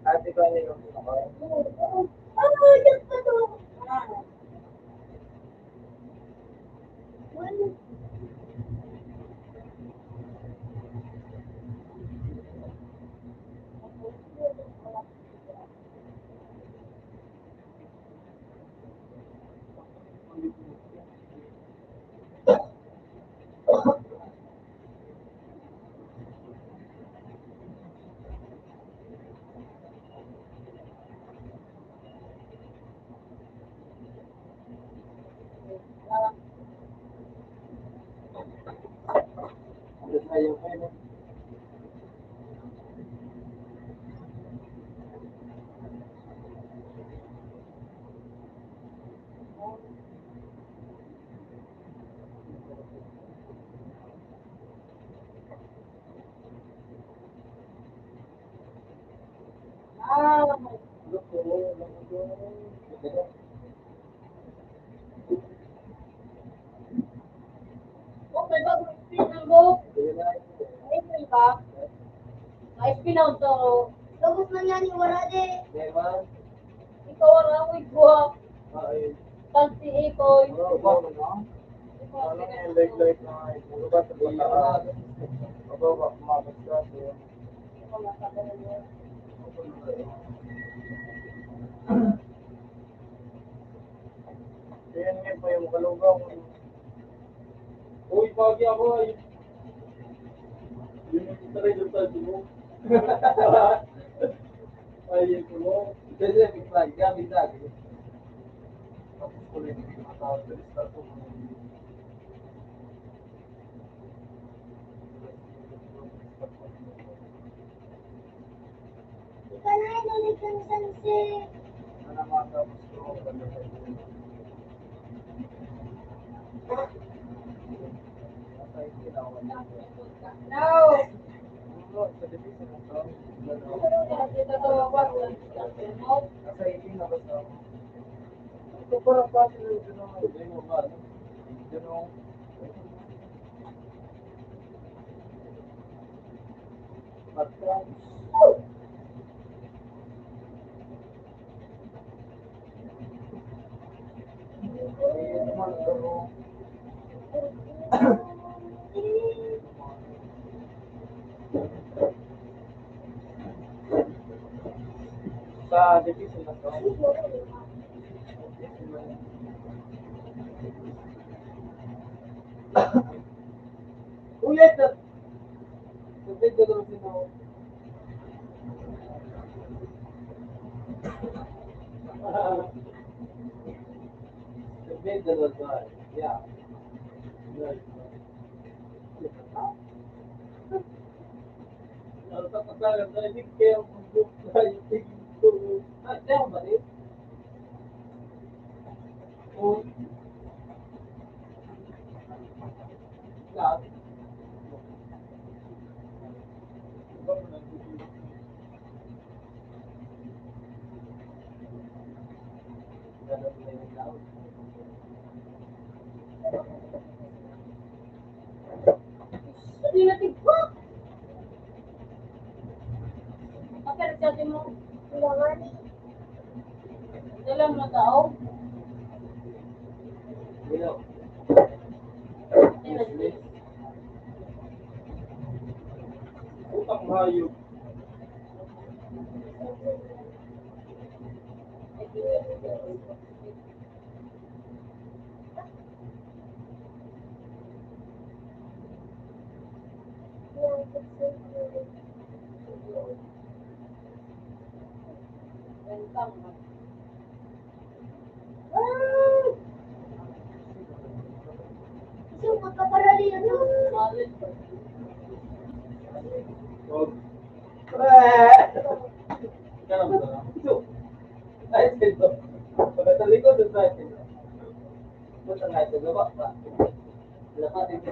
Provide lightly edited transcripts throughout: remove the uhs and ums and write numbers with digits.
Ate ko ano yung ayaw ko yun. Okay, bago spin mo. Ay, ba? Ay, spin out to. Tapos na yan, wala din. Diba? Ikaw ang awig ko. Ay, Tansi ikoy. ano ba? Ano yung like na ano ba? Aba ba? Kumakas ka. Yan nga pa yung kalugaw. Uy, pagi ako ay. Yun yung taray doon sa mo. Ay, yun ko mo. Kasi yung flag, gamit lagi. Tapos ko rin yung matawag sa lista ko. Ika na yun, ulit ng sunset. Ano mga tapos ko. No. Sa division ng tao. Dito to wag. Nasa 18 na ba sa ito parang pati na yun ang hindi mo ba? Yun ang matras. Ayun naman pero sa division na to. Ulit na. Sabi ko daw sino. Sabi ko daw sa. Yeah. Ano sa pagkakas na hindi kayo kung buka yung tingin ko. Ah, diyan ba rin? O, lahat. Iba mo na dito. Ganun na yung lahat. Hindi na tigpa. Okay, nagsabi mo. Kailangan. Dalang na tao. Ilaw. Utang hayop. So, magkaparali yan yun. Huwag. Ganun ba na? Ito. Ay, ito. Pagka likod, ito tayo. Punta nga ito, gawa pa. Lapat ito.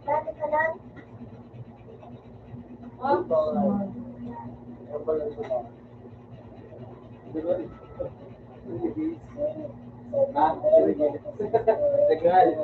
Dati ka lang. Ang pala ito ba? Di ba? Ah, nag-aalis.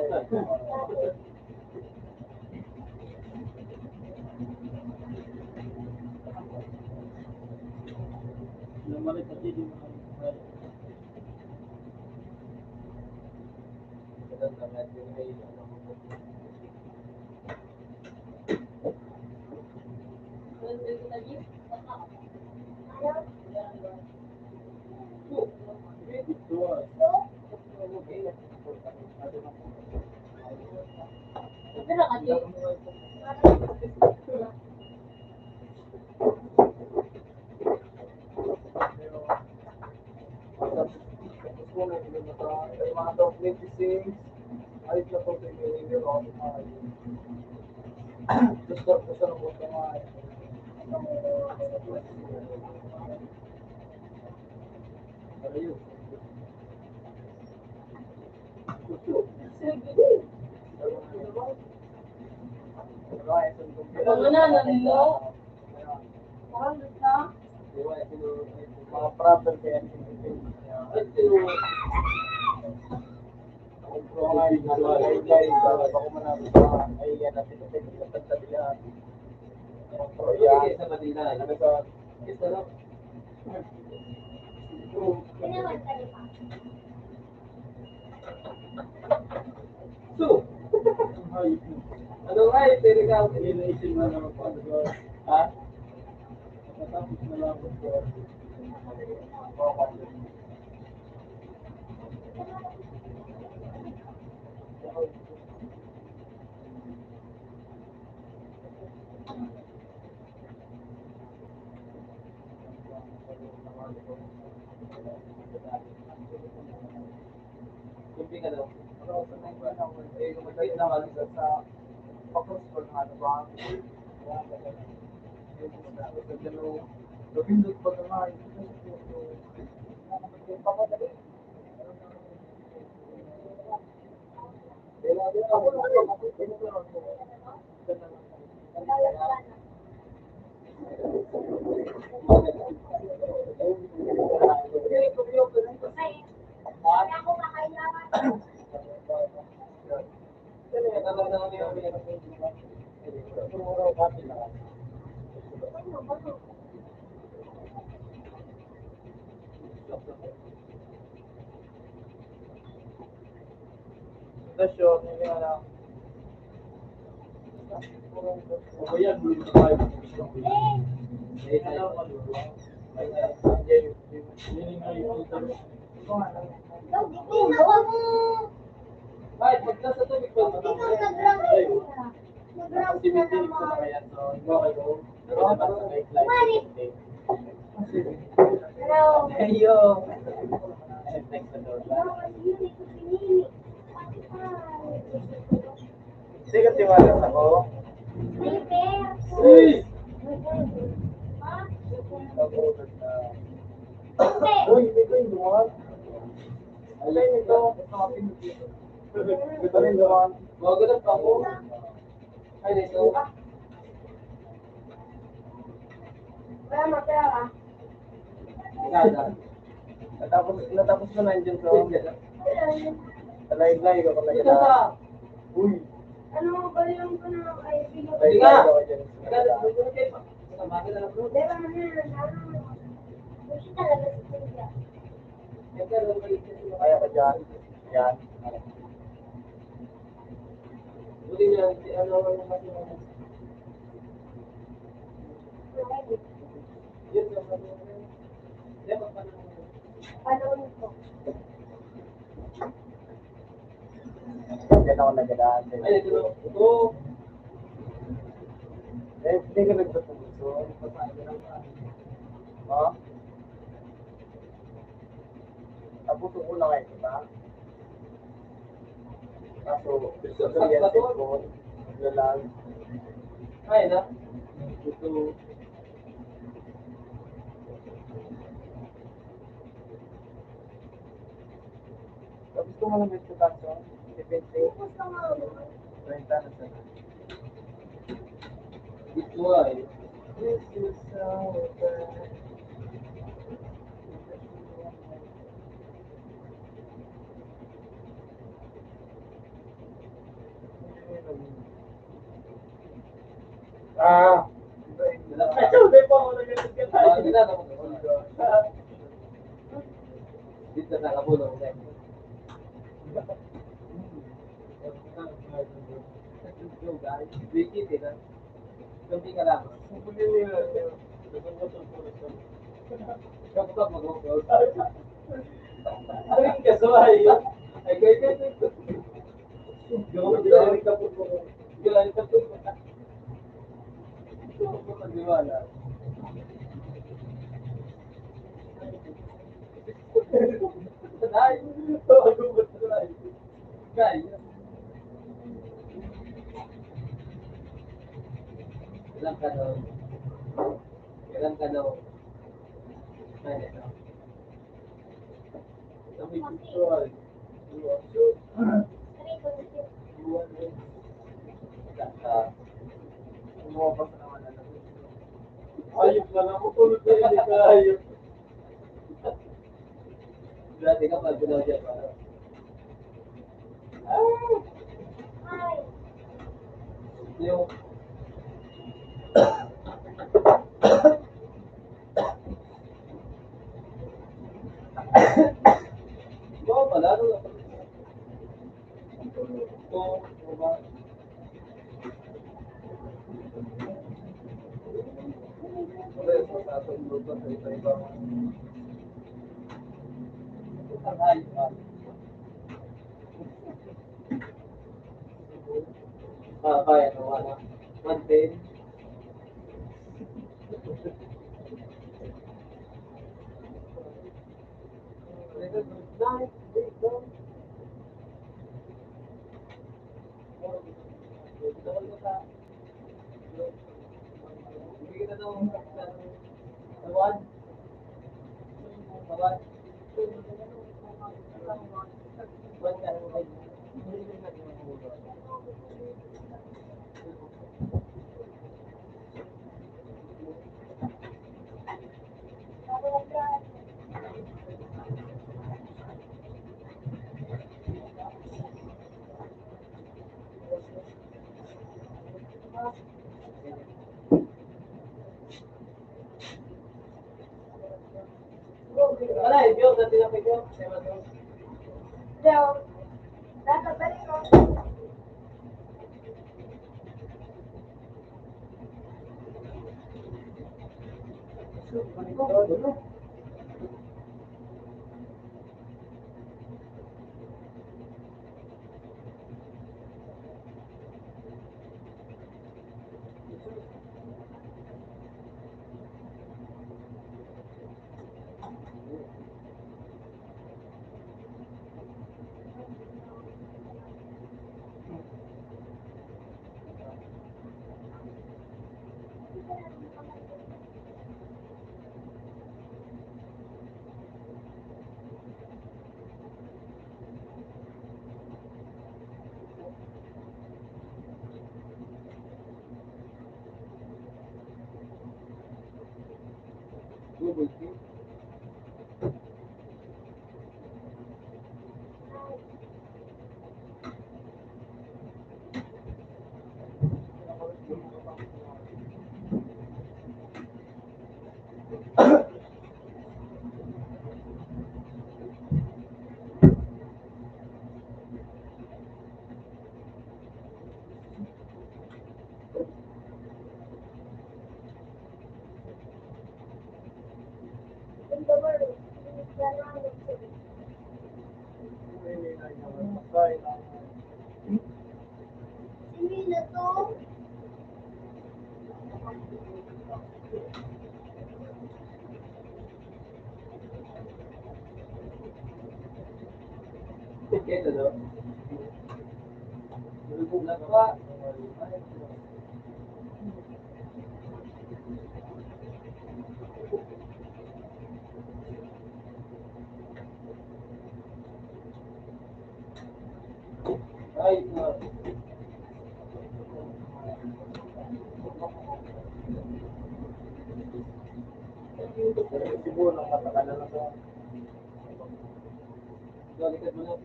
Pero kasi, mga nanan mo, parang gusto. Mga problem kaya ako manalo sa ay yan natin kasi nagtatabihan. So yan, Sa Manila. ano sa Isa lang. Pinawan ka niya pa. So, ano nga yung tinigam? ha? Matapos na lang ako sa Kumping ka daw. Magkait naman sa focus ko na ano ba? Pindot pa naman. Ay, wala ko makailangan. Ano ba ito? Stasyon, hindi na lang. Ikaw, ginawa mo. Ay, pag nasa tubig pa. Ikaw nag-rank ka. Nag-rank ka naman. Hello. Ayo. Ikaw, yun, ito pinili. Hindi ka tiwalas ako. Prepare. Uy! Ha? Nabutot na. Hindi. Uy, hindi ko yung duwan. Alay nito. Ito rin duwan. Bago na pa ako. Ay, dito. Wala matira. Kada. Natapos ko na yun sa Talay-lay ko pala Ito sa. Uy. Ano ba yung ano ay bigot? Sige nga. Kada, dito kayo. Bakit na lang bro? Pero ano yan, ano? Gusto talaga sa kanya. Kaya ka dyan. Yan. Buti na, ano yung mas yun sa mga Panahon ko. Yan ako nagadaan. ay, ito. Ito. Hindi ka nagtutulso. Ha? Tapos ko na kayo, diba? Kaso, kuryente ko, lalag. Ay, na. Ito. Tapos ko malang ito kaso, depende. Gusto mo. 20 na sa Ito ay. This is our bad. Pagkita mo ko. Dito sa kabulong. Yung guys, wiki din ah. Kunti ka lang. Kapag mag-workout. Ano yung kasaway? Ay, kaya gawin ka po. Gawin ka po. Pag-iwala. Ay, guys. Ilan ka daw? Ilan ka daw? Ay, ito. Sabi ko, ay. Ayop na lang. Matulog na hindi ka ayop. Dati ka pag ginaw dyan pa. Yung Oo pala, ano lang. Oo, ba? Wala, tatulog pa sa iba-ibang isang hayop ba? Kaya ano, ano? Content. Wala, ibyo, dati na ibyo. Ito daw. Nagpa. Ay, siguro matagal na lang ito. Balikan mo na.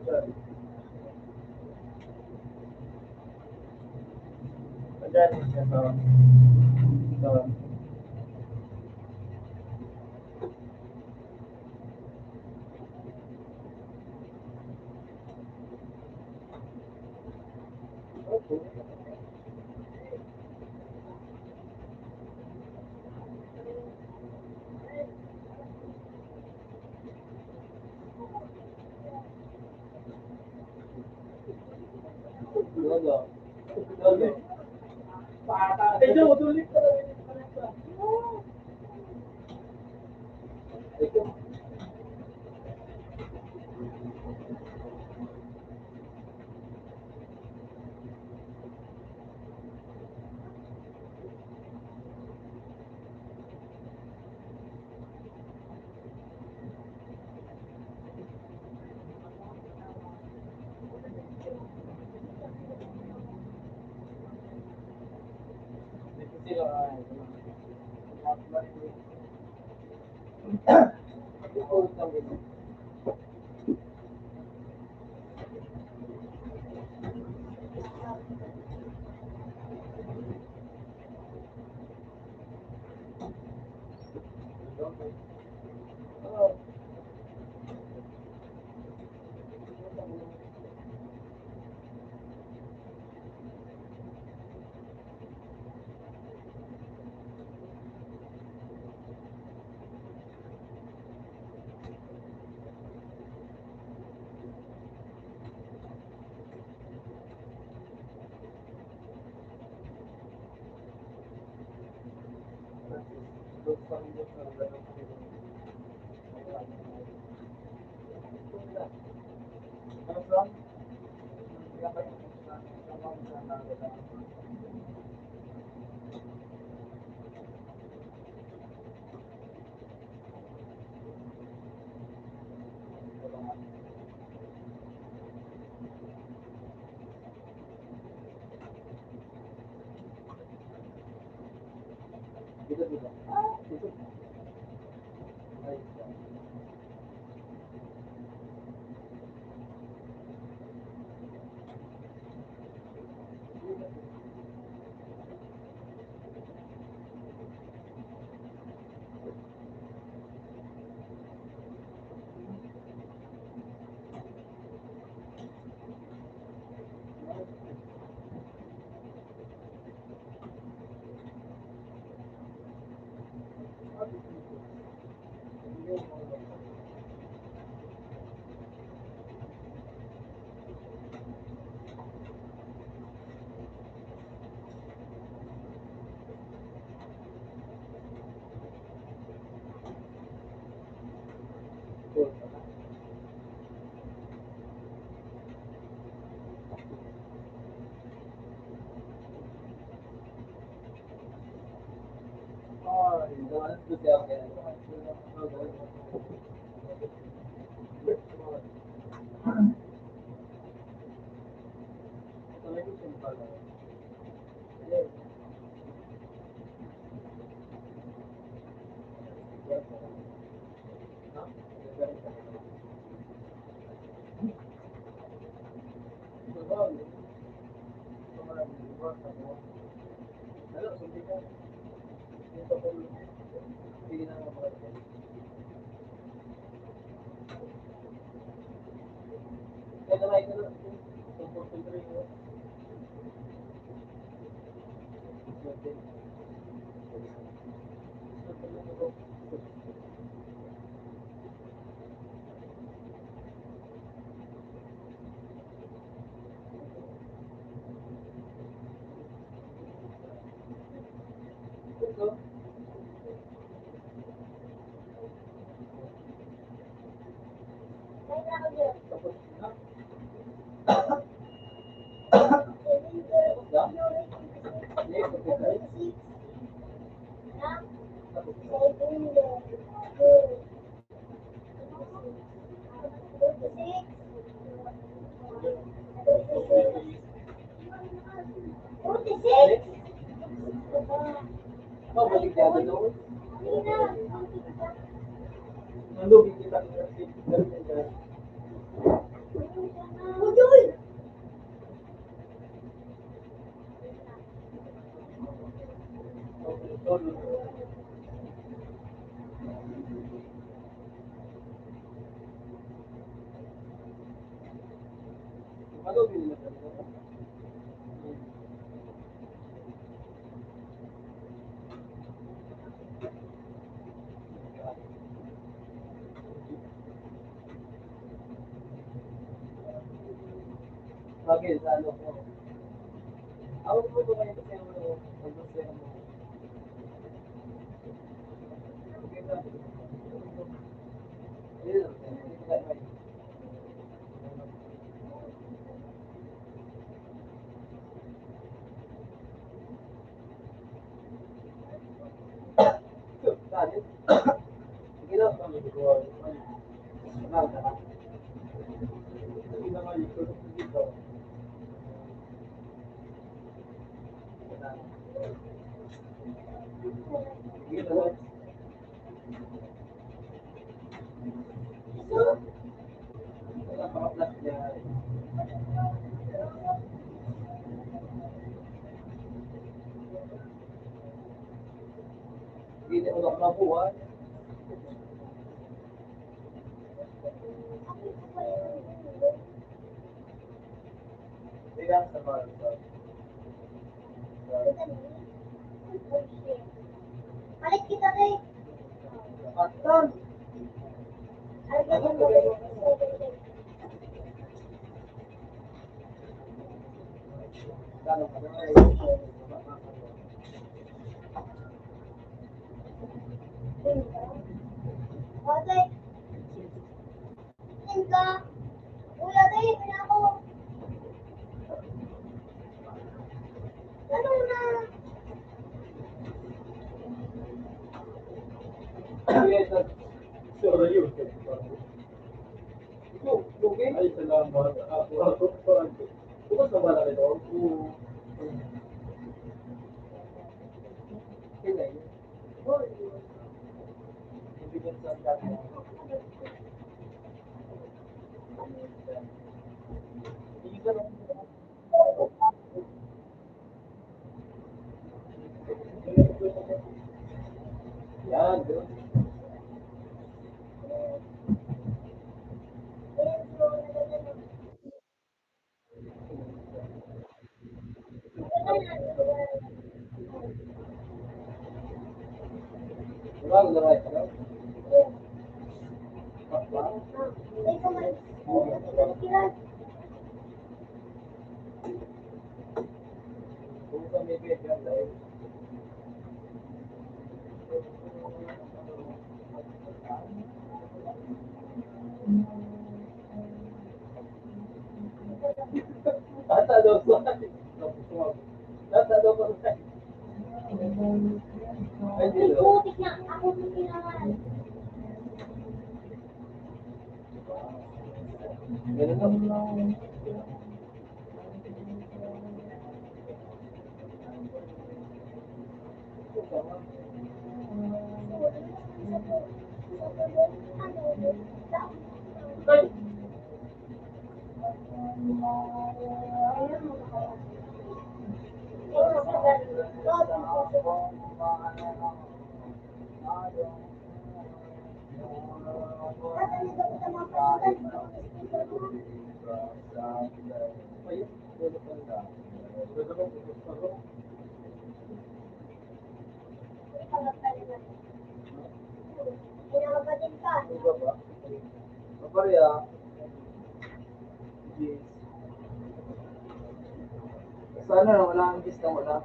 Ayan, ito. Ito. Lolo. Lolo. Ito, tuloy ka. Ito. Sino ay? Dito, dito. Dito. Ay, cool. Ay, dapat ito siya kaya. Ito lang yung simple. Yes. Oh, balik dyan, no? Nandun, kita Ano binili ka dito? Bagay, sa ano ko. Ako po ba kayo kasi ang mag-masaya mo? Okay na. Ayun, hindi ka na. Dali. Sige na, kami ko. Sige na nga, ito dito. Sige na nga. Wala pa ka-plus niya. Hindi mo na mabuhay. Bilang sa mga Balik kita deh. Patan. Harga yang bagus. Kano ka na? Oke. Enggak. Udah deh, punya aku. Ano na? Yes, sir. Sure, you. Okay. Ay, salamat. Bukas na wala ito. Kailan yun? Ibigyan sa dati. Yan, doon. Wala, wala ito. Apa? Ito man. Kira. Kung sa may bigyan dahil. Tata daw ko. Tata daw ko. Ay, Ay, dito. putik na. Ako po kailangan. Ganun lang. Ay! Ayun, dito pa na. Dito pa, dito pa. Pinakabatin ka. Ano ba? Papareha. Yes. Sana wala ang gis na wala.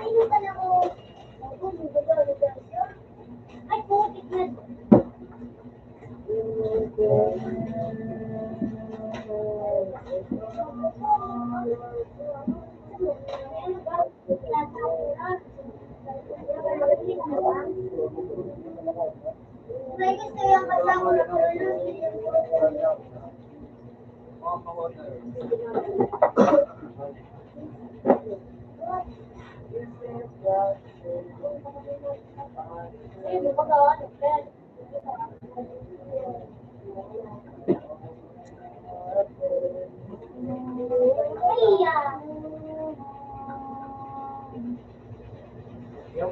Inom ka na ko. Ay, putik na. May gusto yung kasama na Mga kahoy. Ay, buka gawa. Iya. Yung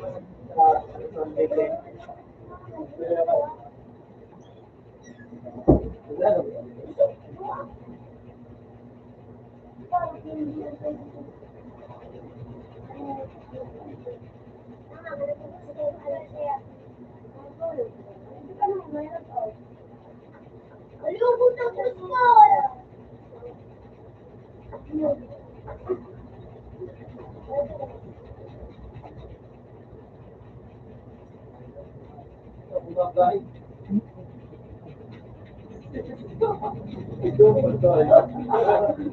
Malubog na gusto! Kumakain.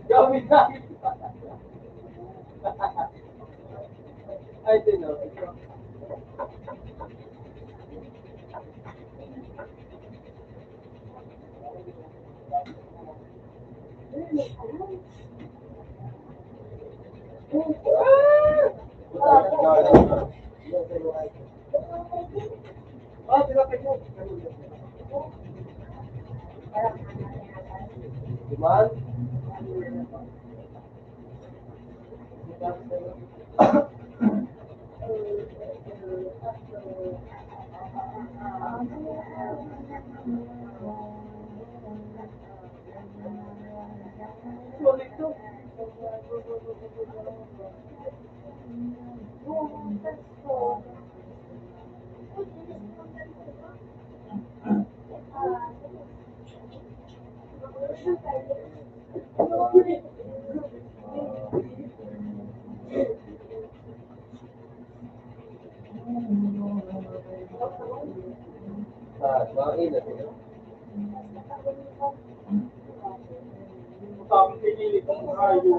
Gamit na. Ay, tino. Ah, sila kayo. Diman? Sulit to. Ah, kumain na sila. Sabi pinili kong rayo.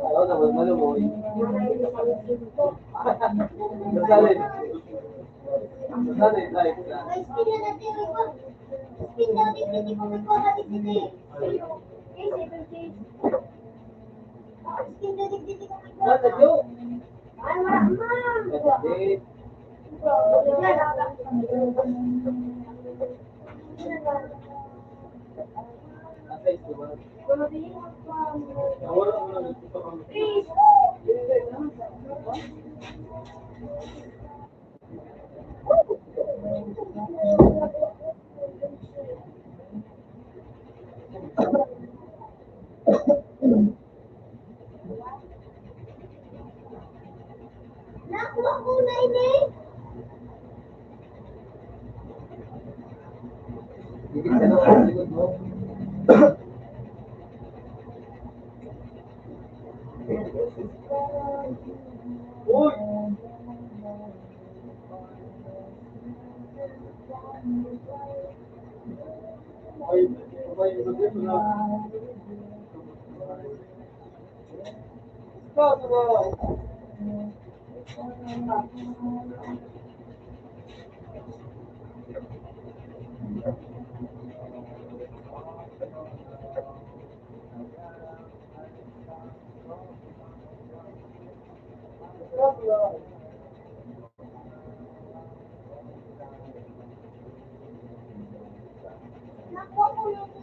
Ayaw naman malumoy. Masalin. Masalin, like that. Ay, spin na natin ito. Spin daw din, hindi ko nagkuha din dito eh. Spin daw din, hindi ko nagkuha. Nasa joke. Ay, wala, ma'am. Kasi, nasa ito ba? Wala mo lang ito kami. Nakuha ko na ini. Gigit ka lang sa likod mo. Uy! Ay, dito na. Stop, bro. Nakuha ko na ini.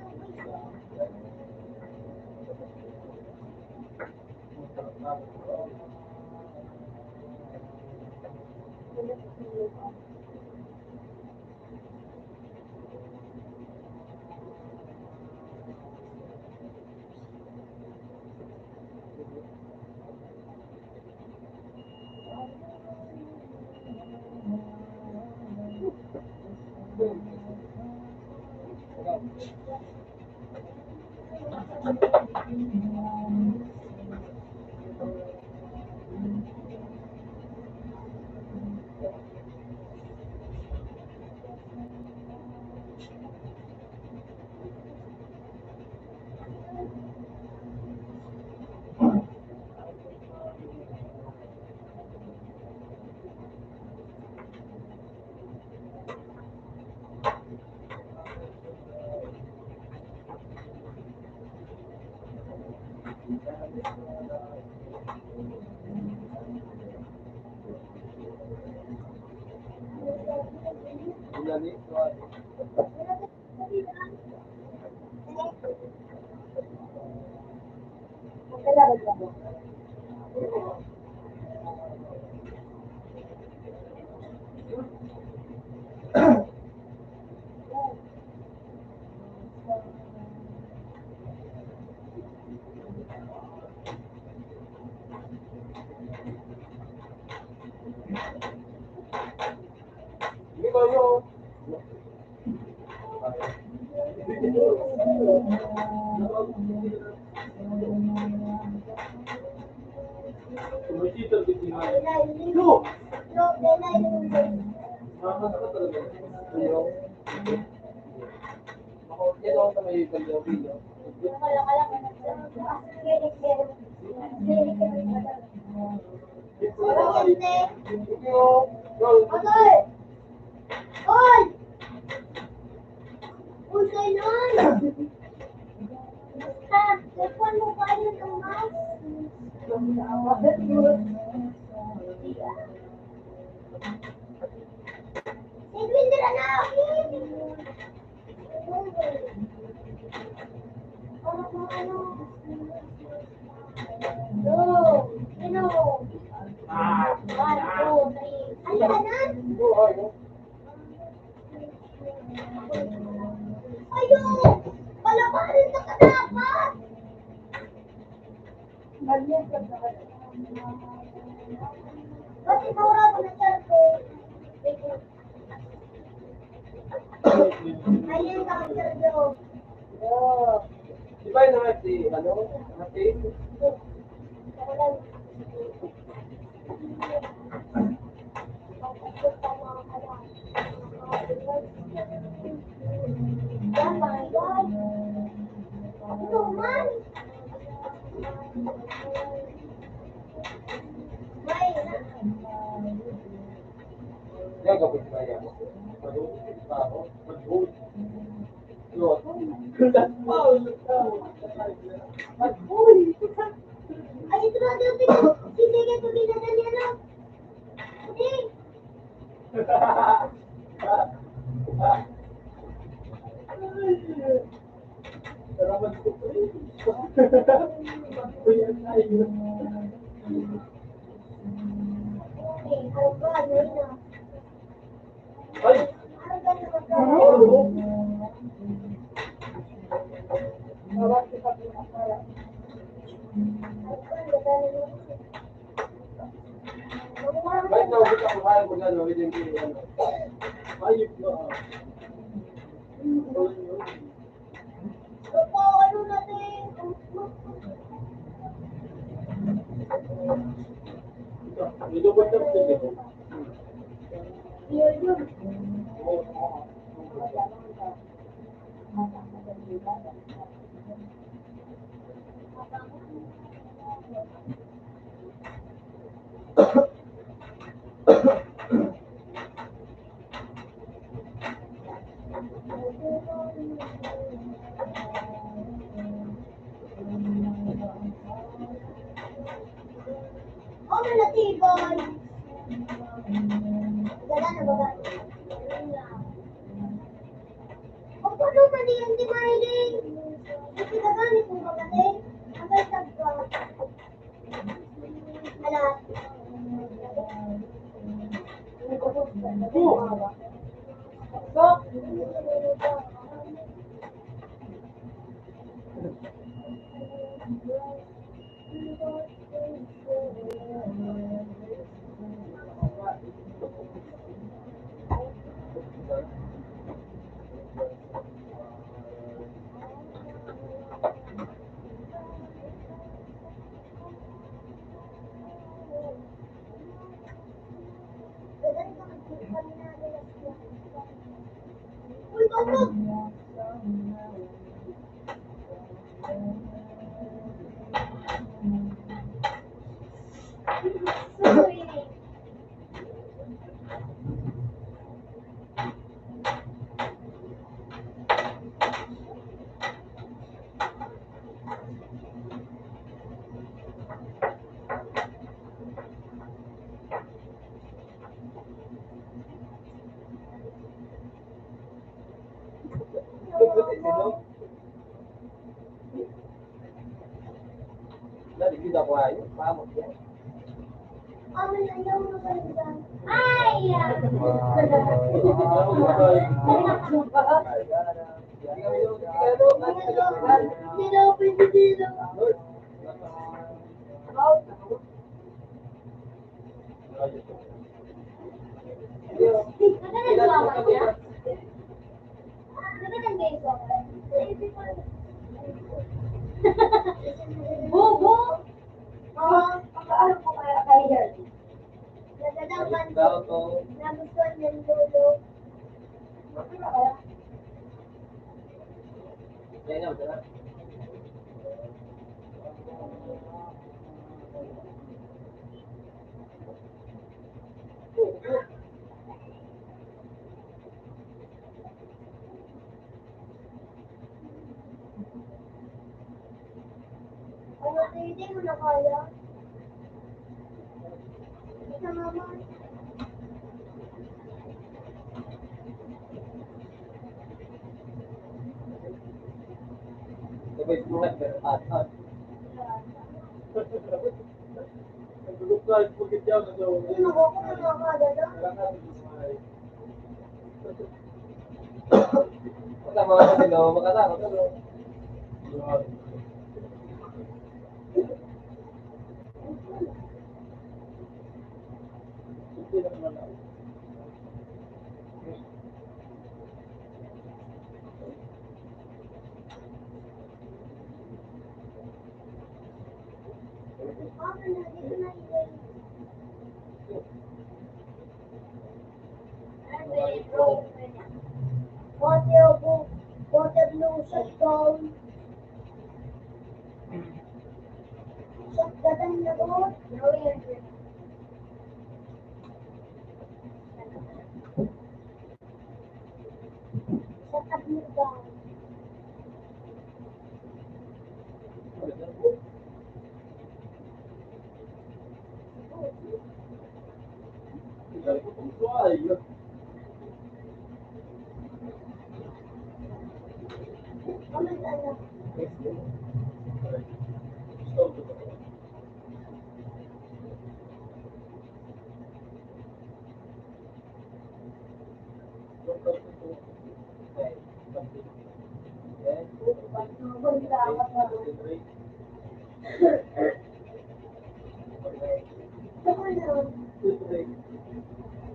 Hindi ko yung... Sumisita din si Maya. No! Mama ka talaga. Ayaw. Ako, yan ako sa may Galileo. Palabarin ka dapat! Bakit maura ko na cellphone? Ayun ka ang cellphone. Di ba yung si, ano, si? Oh my God. Ito man. May na. Yan, kapit ba yan? Ay, ito na dito. Hindi ka ito binadali na. Hindi. Salamat po. Okay, oh God, may na. Ay! Ano ka na magkakaroon? Baik na ulit ako kaya ko gano'n, hindi ko ano. Ayop na. Opo, ano natin? Ito ba siya dito? Yun. Oh, may natibay. Gala na ba? O, paano man yan, di mahiling? Kasi gagamit mo ba kasi? Ang may sabwa. Alat. Uy, tawag! Tidak kuayo, pamot yan. Amin ayaw na ganda. Ay! Sino, pwede dito. Nagkakagawa ka niya? Nagkakagawa ka? Bobo! Oo, pagkaano po kaya kayo? Nagkadaman ko. Nagustuhan ng lolo. Ano kaya? Ano, hindi mo na kaya? Sa mama. Sabay sulat, pero atas. Nagulukal, pagkat yan, Sino ko kung nakakagada? Basta mga kasilo, makatakot. Amin na, dito na ilay. Water blue shutdown. Shutdown na po. Shutdown mo down. Amin anak.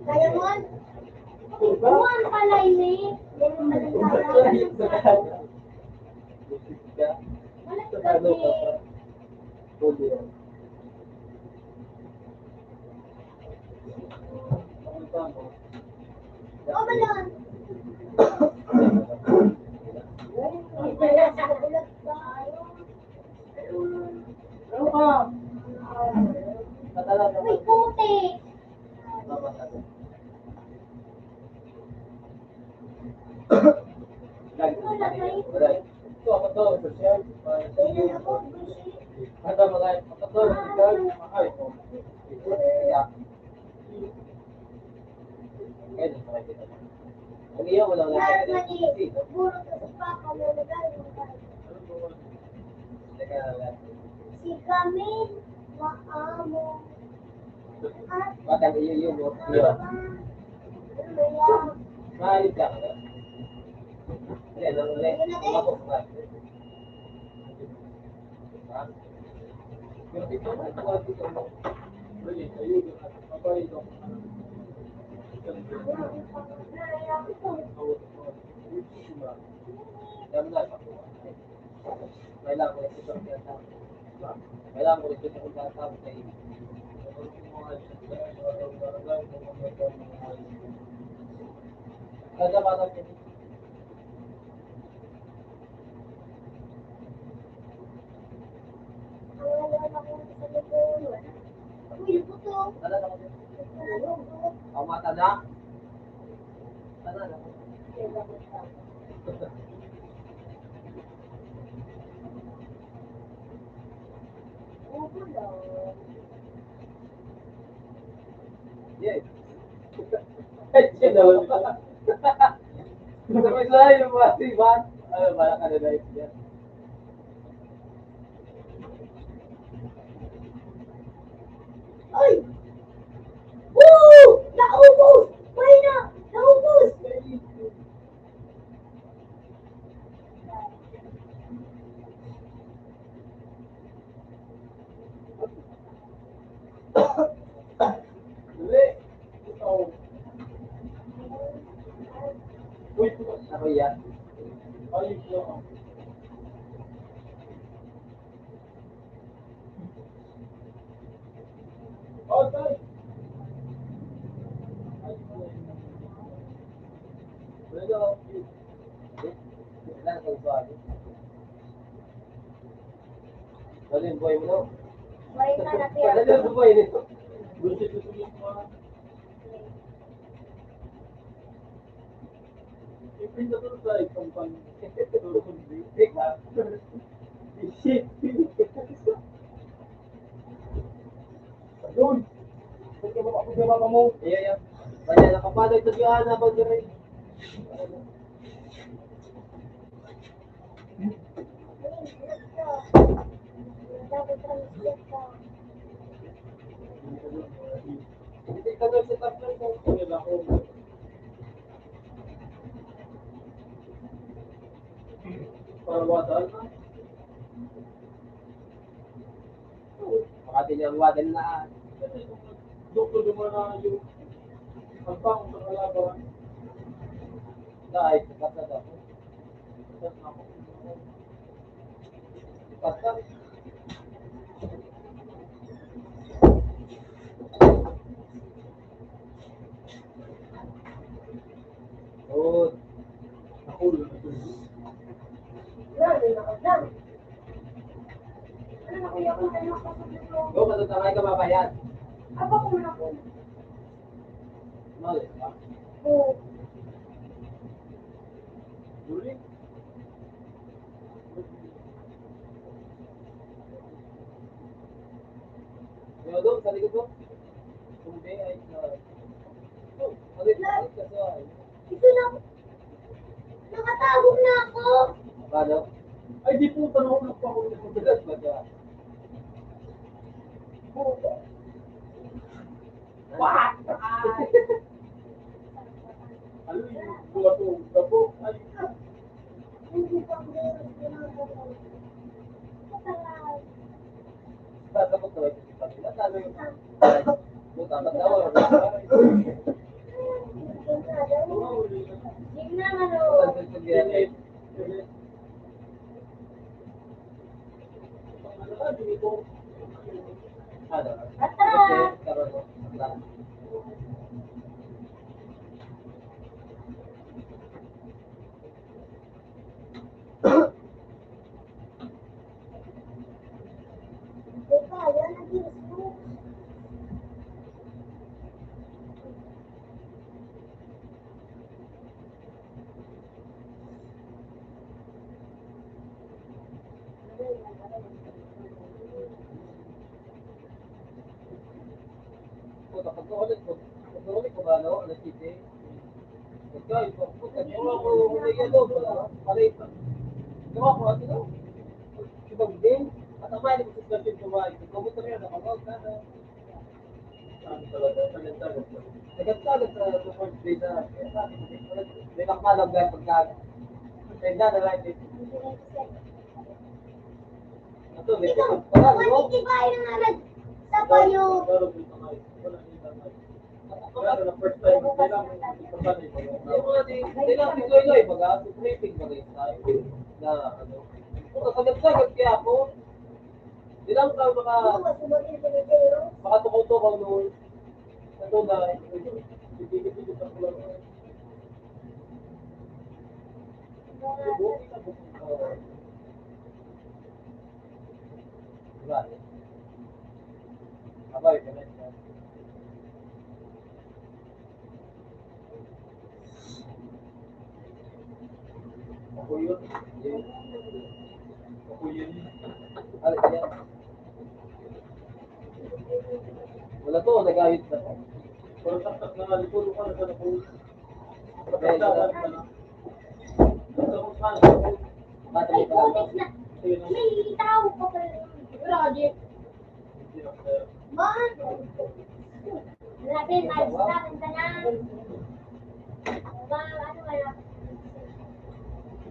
Kaya mo? Buwan pala ini. Malas kasi. O balon. Ano ka? May puti. Kaya ako, gusi. Lahat mali. Puro ka sa papa mo nagaling ka. Si kami maamo. At Matang iyo mo. maya. Maayos ka. Ano ulit? Mapok ka. Pero dito na ito at dito mo. Ulit, ayun. Kapag ito. Dami na pa. Kailangan ko rin ito ang tinatawag. Kailangan ko rin ito ang tinatawag sa iyo. Kada ba natin? Kada na natin? Ang mata na? Kada na? Yes. Ay, naman pa. Sabay sa yung mga sibat. Ano, bala ka na live yan. Ay! Woo! Naubos! Mahina! Naubos! Dali. Ito. Uy, ako yan. Ayos lang. Oh, sorry. Bueno, kailangan kang suwali. Wala yung buhay mo no? Mahina na Wala kaya. yung buhay nito. Gusto yung mga... Ipinda to sa isang pang... Shit! Ayun! Pagkababa mo. Iya, iya. Kaya nakapalag sa diyan na pag rin. Dapat translate ka. Hindi ka na sa tapos kung kaya ako. Para wadal na. Makati niyang wadal na. Doktor naman na yung ang pang sa kalaban. Dahil sa kasad ako. Kasad na ako. Kasad. Oh, ako lang ito. Grabe na ka dyan. Ano na kuya ko na nakapagod? Go, matutangay ka babayad. Aba ko na ako. Mali ka? Oo. Duli? Yo, doon, sa likod mo. Hindi, ay sa... Oh, malit ka sa... Ito na. Nakatago na ako. Paano? Ay, di po, tanong lang pa ako. Madalas ba ka? What? Ano yung buwa to? Gapo? Ay, Hindi pa ako ginagawa. Matagal. sasabot na ito sa kanila. Lalo yung... Yung tatatawa. Hindi na ano. Teka, yan ang gusto. Pagkaulit ko ba, no? Alas 7. Pagkain ko, gawa ko may yelo. Malay pa. Gawa ko, ano, no? Ibang din. At ang mahilig ko sa gabi kumain. Kumusta rin, nakawag ka na. Ano talaga, tagal-tagal. Tagal-tagal sa first day na. Kaya sabi ko, may nakmalang gaya pagkain. Kaya na lang din. Ito, may Ikaw, wala, no? manitibahay na nga sa payo. Yung mga di lang tigoy-loy, mag-briefing ba kayo tayo na ano. Kung kasagat-sagat kaya ako, di lang tayo makatukaw-tukaw noon. Ito na, bibigit-bigit ang kulang. Diba? Abay, ganun siya. Ako yun. Ako yun. Ano yan? Wala to, nag-ayos na. Wala taktak na nga, lipuro ka na sa napuro. Pagkakasahan ka na. Ito kung saan ka po. Bata Ay, mo pala. putik na. May tao pa pala. Grabe. Man. Ano wala?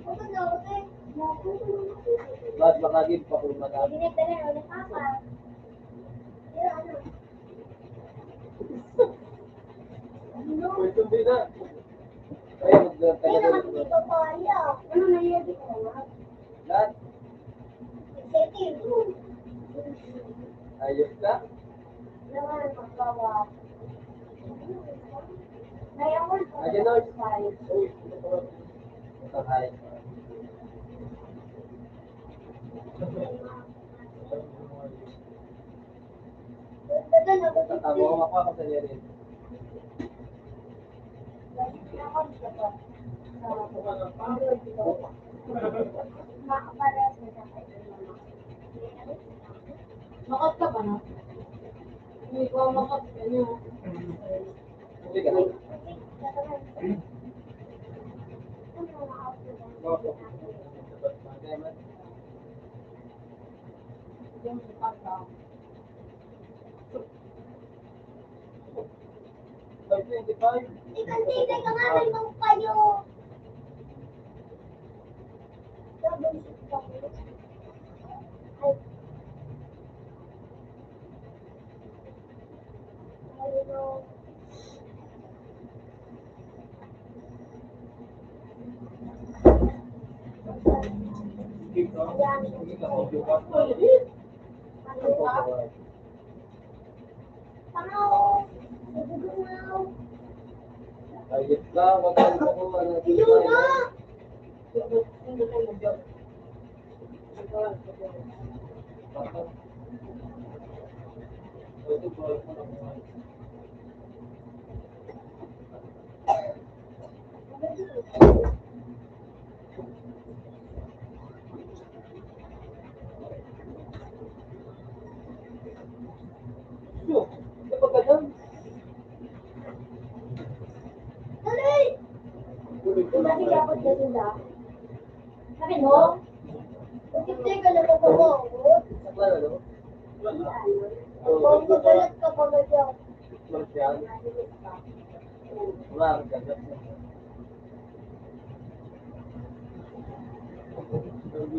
Ano daw, eh? Mas baka din pa kung manalo. Dinagdagan ako ng papa. Pero ano? Ano? Pwede din na. Ay, Ay, naman magtagal. dito pa. Ano na yun? Di ko alam. Lahat. Executive. Ayos ka. Naman, magbawa. Kaya ako, Ayan na. Uy, Sakahay. dagan ako dito. Tatawa ako ako sa rin. Makat ka ba na? Hindi ko makat ka niyo. Hindi ka lang. Yung makat ka. 525. Ikantibay ka nga, may mga kayo. Double six ako. Ay. Ayun. Hindi ka audio ka. Ano? Pangaw. Nagugunaw. Ayos lang. Wag kang kukuha ng Iyo na! Hindi ko mag-job. Dali! Kasi dapat na sila. Sabi mo? Kasi ka na po ko. Kung magalat ka pa ba dyan?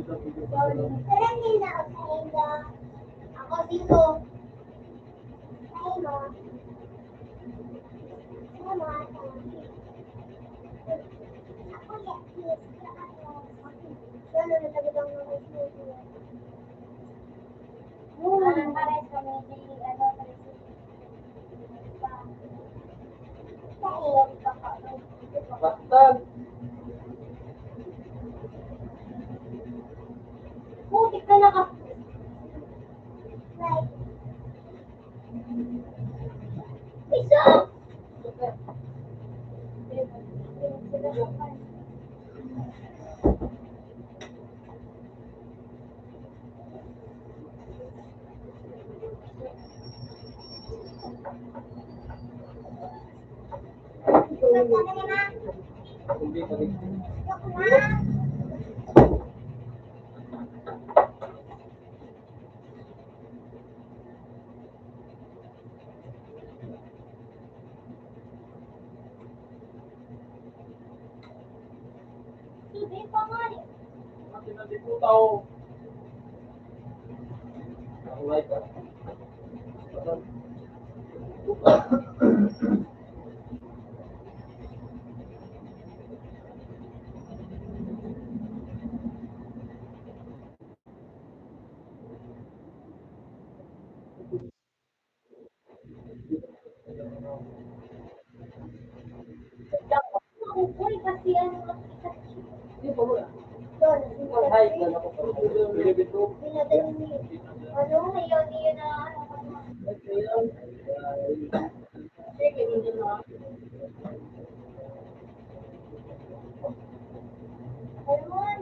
Parang nila ako sa ila. Ako dito. Sa ila. Sama. Ako yes. Sana nalagad ang mga isusunod. Parang pares kami di ano sa iyo ka pa. Bastag! Putik ka na ka. Right. Isa! Hindi ka rin. Hindi pa nga eh. Kasi nandito tao. Ang like ka. Nakukulit kasi ano Hindi pa mo. doon. Hi, dala ko pa. Binibito. Pinadali ni ano, ngayon yun na ano. Sige, hindi na. Ayun.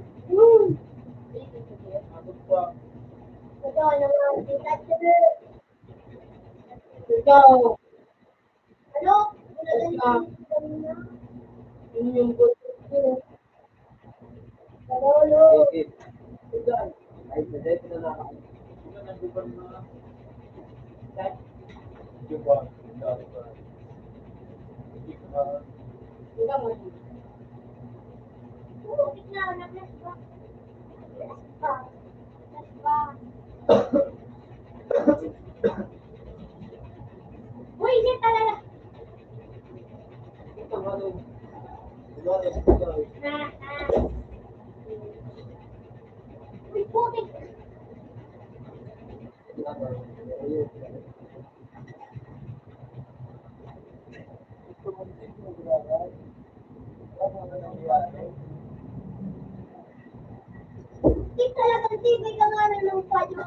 Sige, sige. Abot pa. Ito, ano nga, titat ko. Ikaw, Ano? Pinadali ni kanina. yun yung good ko. Karolo. Okay. Ay, pwede na lang. Sino nandun na? Chat. Juba. Hanggang mo. Oo, bigla na bless ba? Bless ba? Bless ba? Uy, hindi talaga. Ito, ano? Diba, ito, Ah, ah. Uy, putik. Hindi talaga tibay ka nga na ng padyo.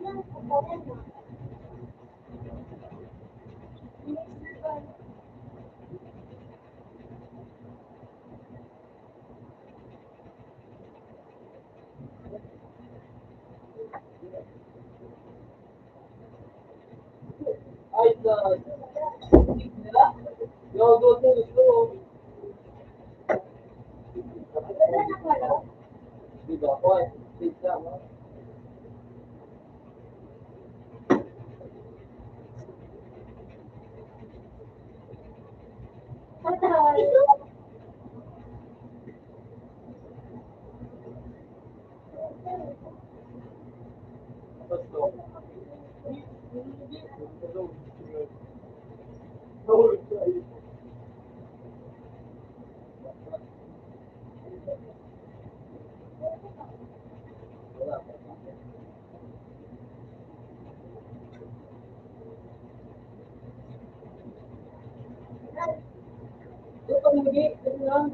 Yan, pagkalan mo. Ay, sa nila? Yung doon mo gusto mo. Wala na pala. Diba? Oy, pizza mo. Patay. Tapos to. Nahulog tayo. Wala pa. Ito pa hindi. Ito lang.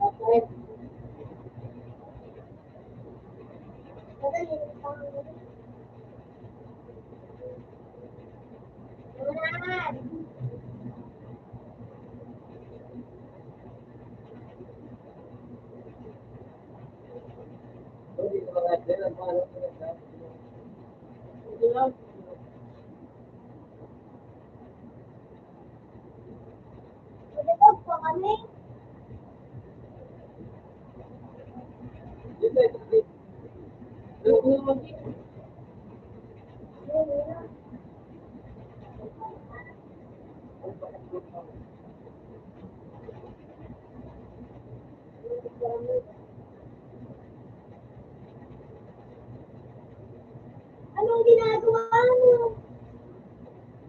Okay. Hindi ko makakita. Ang mahal ko na. Ito lang. Pagkatapos pa kami. Yun na, ito. Ito naman dito. Anong ginagawa mo?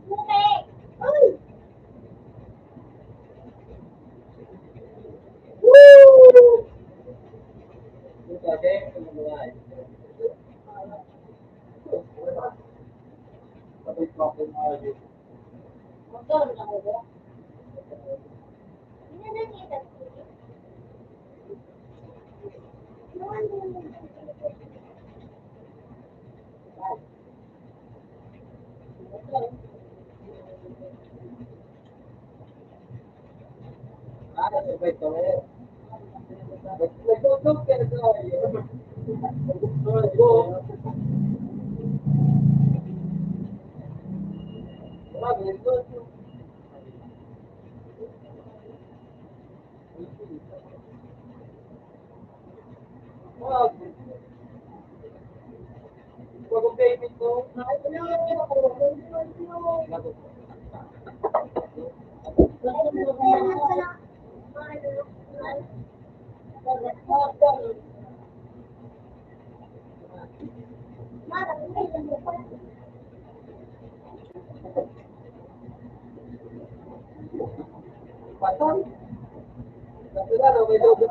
Buke! Uy! Woo! Yung sabi, ano mo nga eh. Tapos pa ako mahal yun. Magkaroon ako ba? Hindi na nakita. Ah, sabay ko eh. Nagtutok ka na tayo. Go. Grabe, ito. Wag. Wag ang baby ko. Lagot. Patay. Natural, may logo.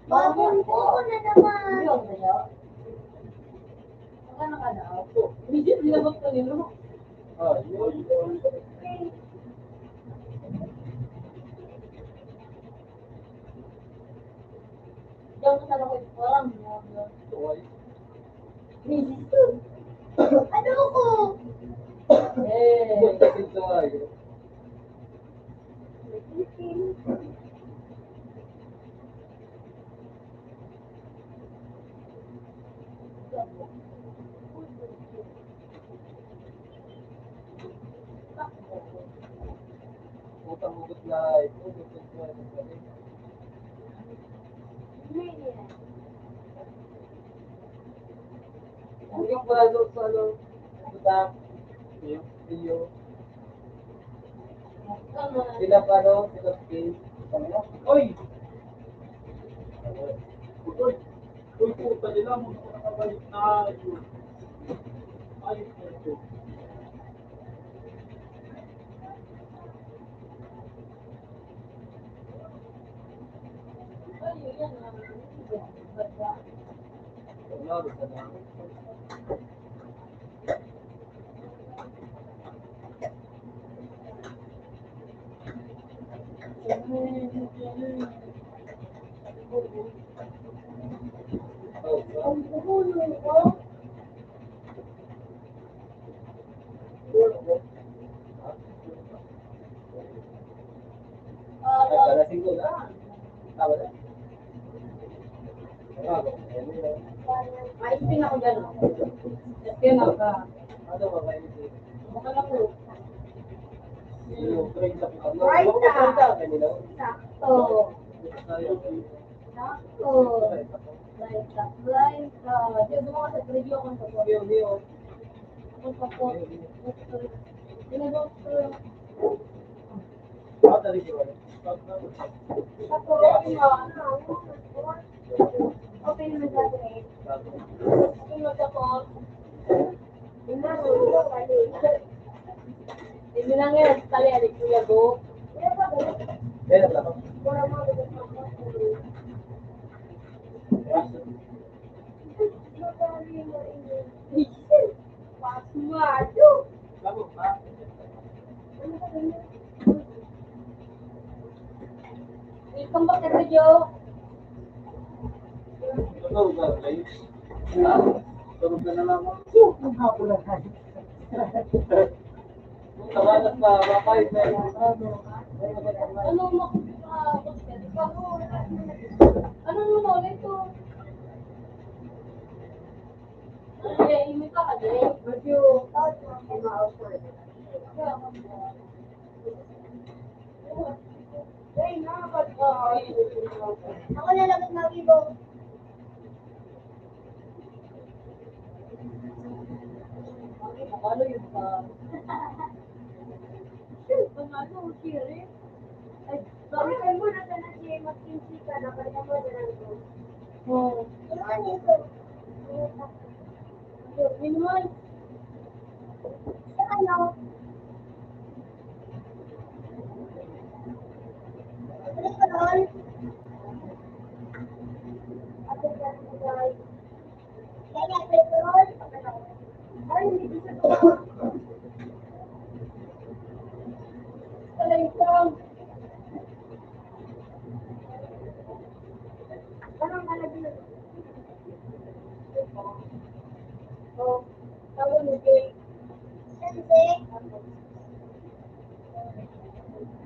Babon ko na naman. Hindi ako kaya. Magkano ka na ako? Immediate nilabot ko nilo. Ah, yun. Diyan ko sana ko parang. Tuway. Ano ko? Eh. Ito, second tuway. Utang ugot na ito. Second tuway. Hindi ko pala doon sa ano. Sa iyo. Sila pa no? Sila Steve. Oy! Uy! Uy, puta nila. Muna ko nakabalik na yun. Ayos na ito. Wala, basta na. Ang buhulong ko. Kalasing ko na. Tama na. Ay, pin ako dyan. Yan ka. Ano ba kayo dito? Baka na po. Yung train sa pitan. Right Ano ba na. kayo kanila? Sakto. Sakto. Right ka. Right ka. Diyo, dumawa sa review ko sa po. Kung sa po. Doctor. Ako, open mo sa akin. Kung magkako. Hindi lang yan. Tali, alik ko yan go. Pasmado. Welcome back sa video. Tulog na naman. Ang hapon na tayo. Tawanan pa, makahit na yung Ano mo? Ano mo ulit to? Ay, imi ka ka din. Medyo ako na lang mag-ibo. Ano yun pa? Ano, kiri? Ay, bakit kayo mo na sana si mag-kimchi ka na kaya mo na lang ito? Oh. Ano ito? Yun naman. Sa ano? Ano ka doon? Ako ka doon. Kaya ka doon? Ay, hindi ko sa doon. Talagang. Anong nalagyan? Oh. Tawag mo, Jay. Sensei?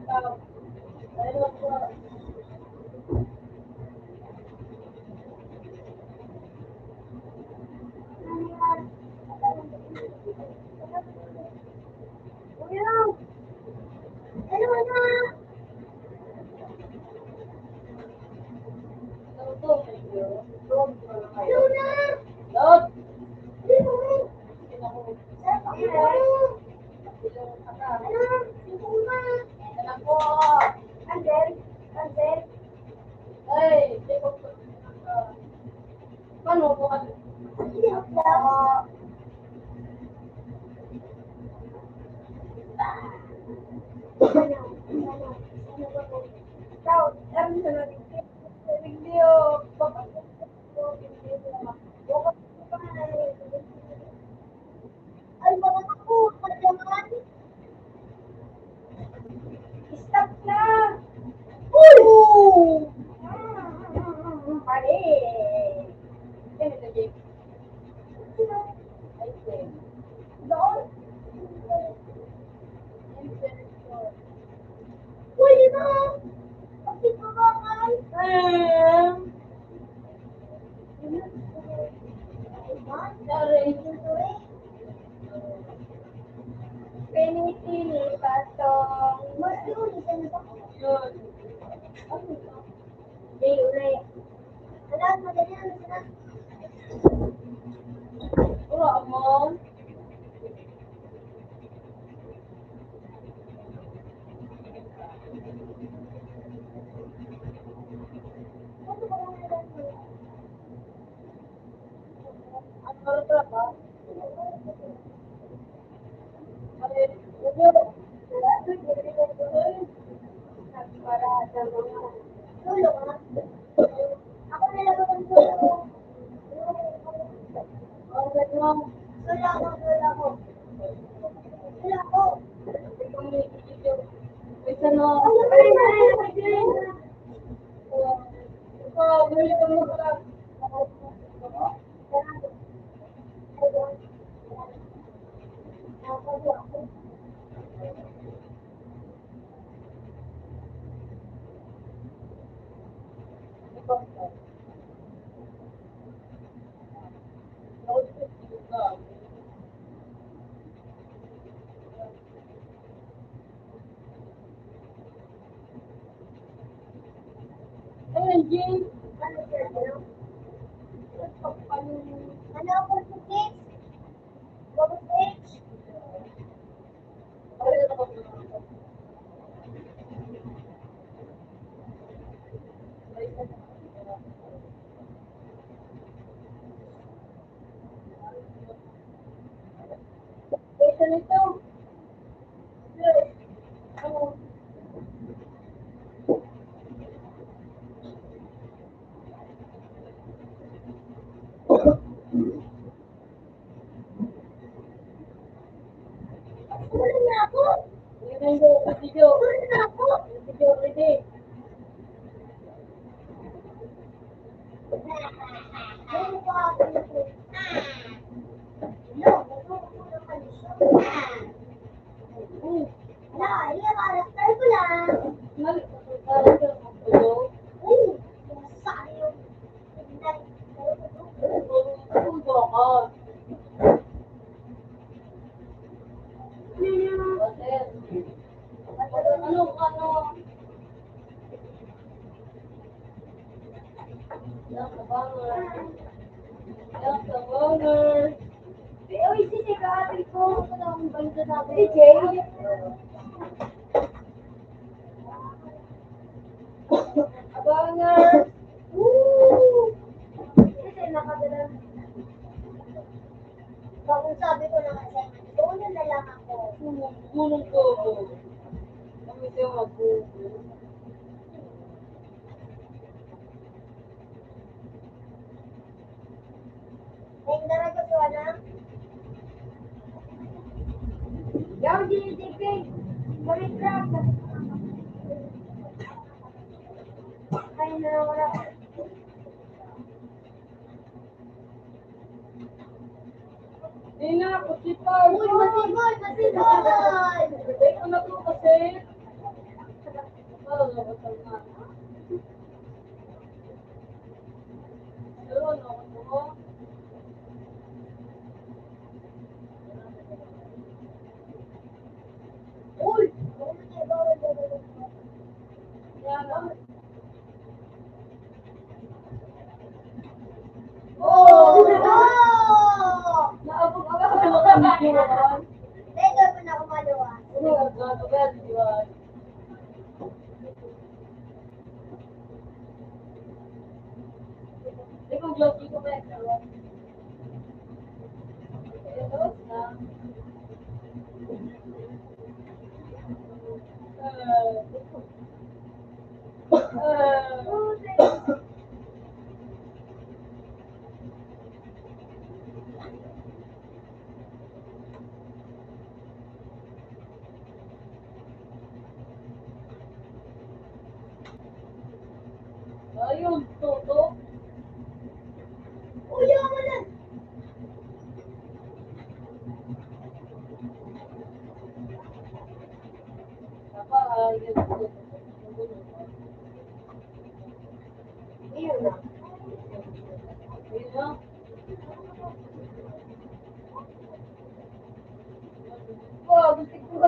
Tawag. Ano ko? Kuya! Ano na? Ano to? Ano na? Lot. Ano? Ano? Ano? Ano na? Ano po? Andel? Andel? Ay, di ko. Paano po kasi? Hindi ako. Ikaw, ano na? Video. Tini, patong. Mas yun, isa na ba? Yun. Hindi, ulit. Wala, madali na sila. Wala mo. Ano ba lang nila? Ano ba ito ba? Ay, yun. Para sa mga tulo ka. Ako nilagay ng tulo. Ang ganda. Tulo ako, tulo ako. Tulo ako. Ikaw may video. Isa na. Ikaw, bumili ka mo pala. Ayun, Jane. Ano ako sa six? Double H? Ito nito. Ano? Tulo na ako. Yun yung video. Tulo na ako. Video ready. Ano ko ako nito? No, nagkukulo ka nito. Wala, yung karakter ko lang. Mali. Video. Saan yung tinday? Tulo ka. Ano? Yan sa banger. Yan sa banger. Uy, sisi, kakapil ko. Ito na ang balita natin. Si Jay. Banger. Woo! Sisi, nakadala. Bakit sabi ko na kasi, doon na lang ako. Gulong ko. Kami tayo mag-google. Ay, daraga ko na. Yaw, dinitipid. Balik lang. Ay, nawala. Hindi na, kusipan. Uy, masibol, masibol! Ay, ko na to kasi. Oh, nakasal na. Pero ano ko? Uy! Bawal. Yan na. Oh! Oh! Naabot ka ba sa video? Teka, ko na kumalawa. Ano ba? Ano ba? Di ba? Ikaw, Josie, ko ba? Hello, na. Ayun, toto. Uy, ako na! Saka, ayun. Ayun na. Ayun na. Wow, gusto ko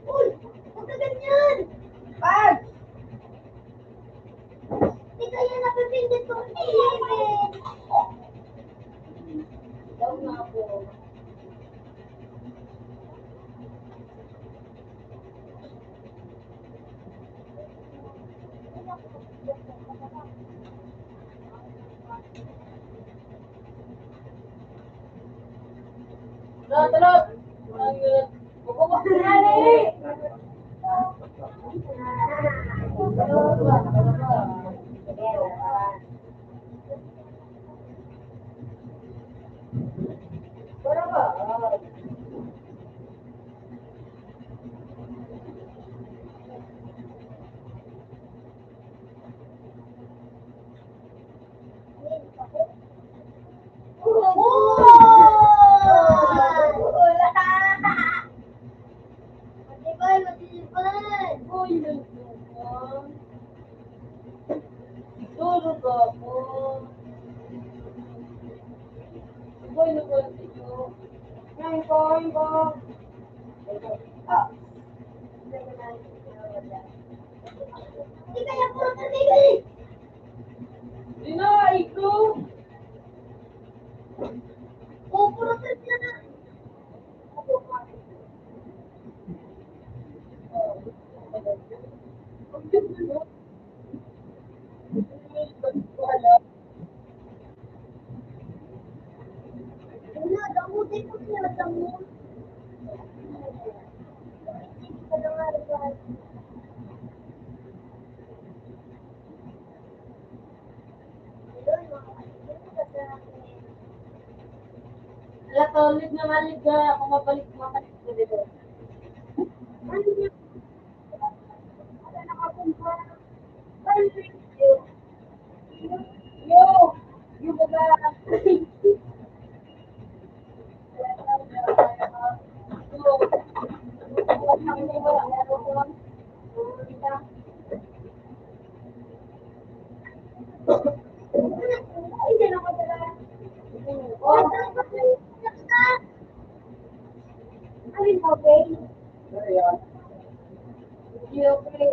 Uy! Huwag ka ganyan! Pag! Hindi kaya napipindot ko. 11. Daw na ako. Tara, tara! Bukok ka na eh! Matibay, matibay. Uy, nagsuman. Tulog ako. Uy, nagsuman. Ngayon ko, ngayon ko. Ah, Hindi kaya puro tumigil. di na, ikaw. Oo, puro tumigil na. Wala, damutin mo sila, damot. Wala nga, wala. Ayun, mga kaibigan. Wala, tolit na malig ka. Ako mabalik ko dito. Ano niya? Wala nakapunta. Bye, thank you. Yo! Yo, baga. Ay, hindi na ako dala. Oh, saan ba kayo? Alin ba, babe? Yo, okay.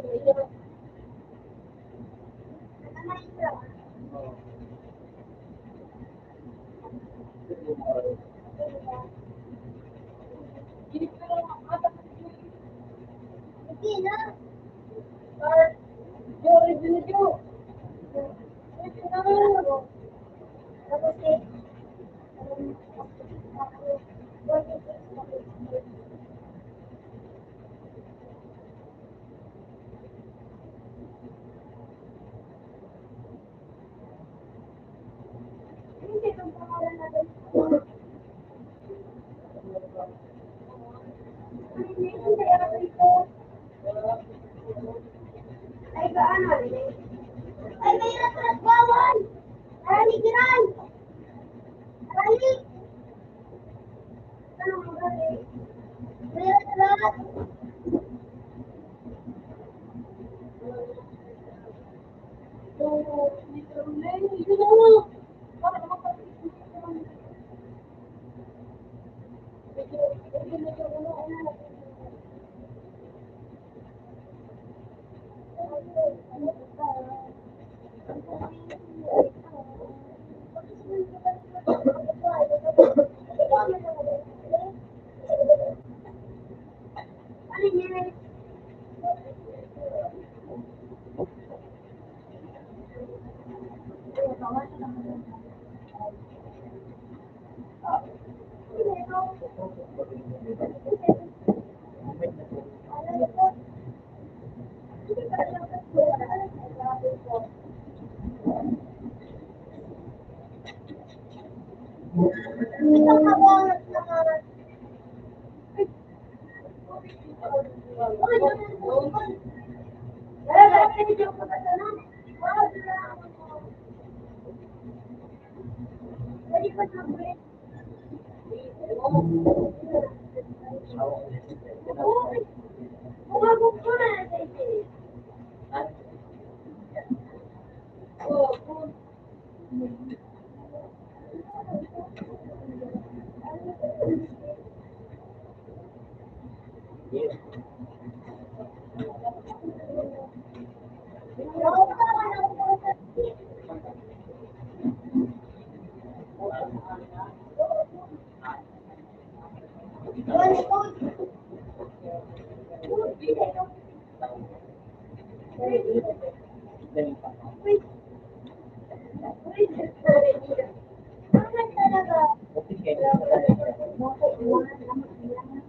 Nanahin ka. Hindi na. Yo, review nyo. Tapos eh, hindi itong pangalan natin. Hindi ako ito. Ay, gaano? Ay, may rat-rat bawal! Arali, giran! Arali! Ano mo gani? May rat-rat! Ano yan? Nakakabangat naman. Yes. Dahil pa. Bakit talaga? Kasi kaya na tayo. Bakit iwanan naman lang?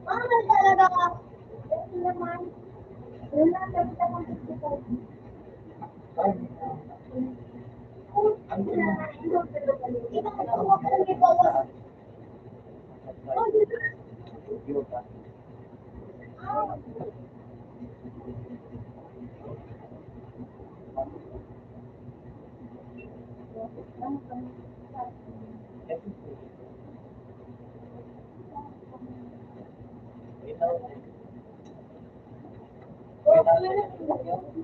Bakit talaga? Ito naman. Yun lang dapat akong pagkakal. Ikaw nakakuha ka lang ikaw. Oh, di ba? Yoga. Oh, magaling yan yan!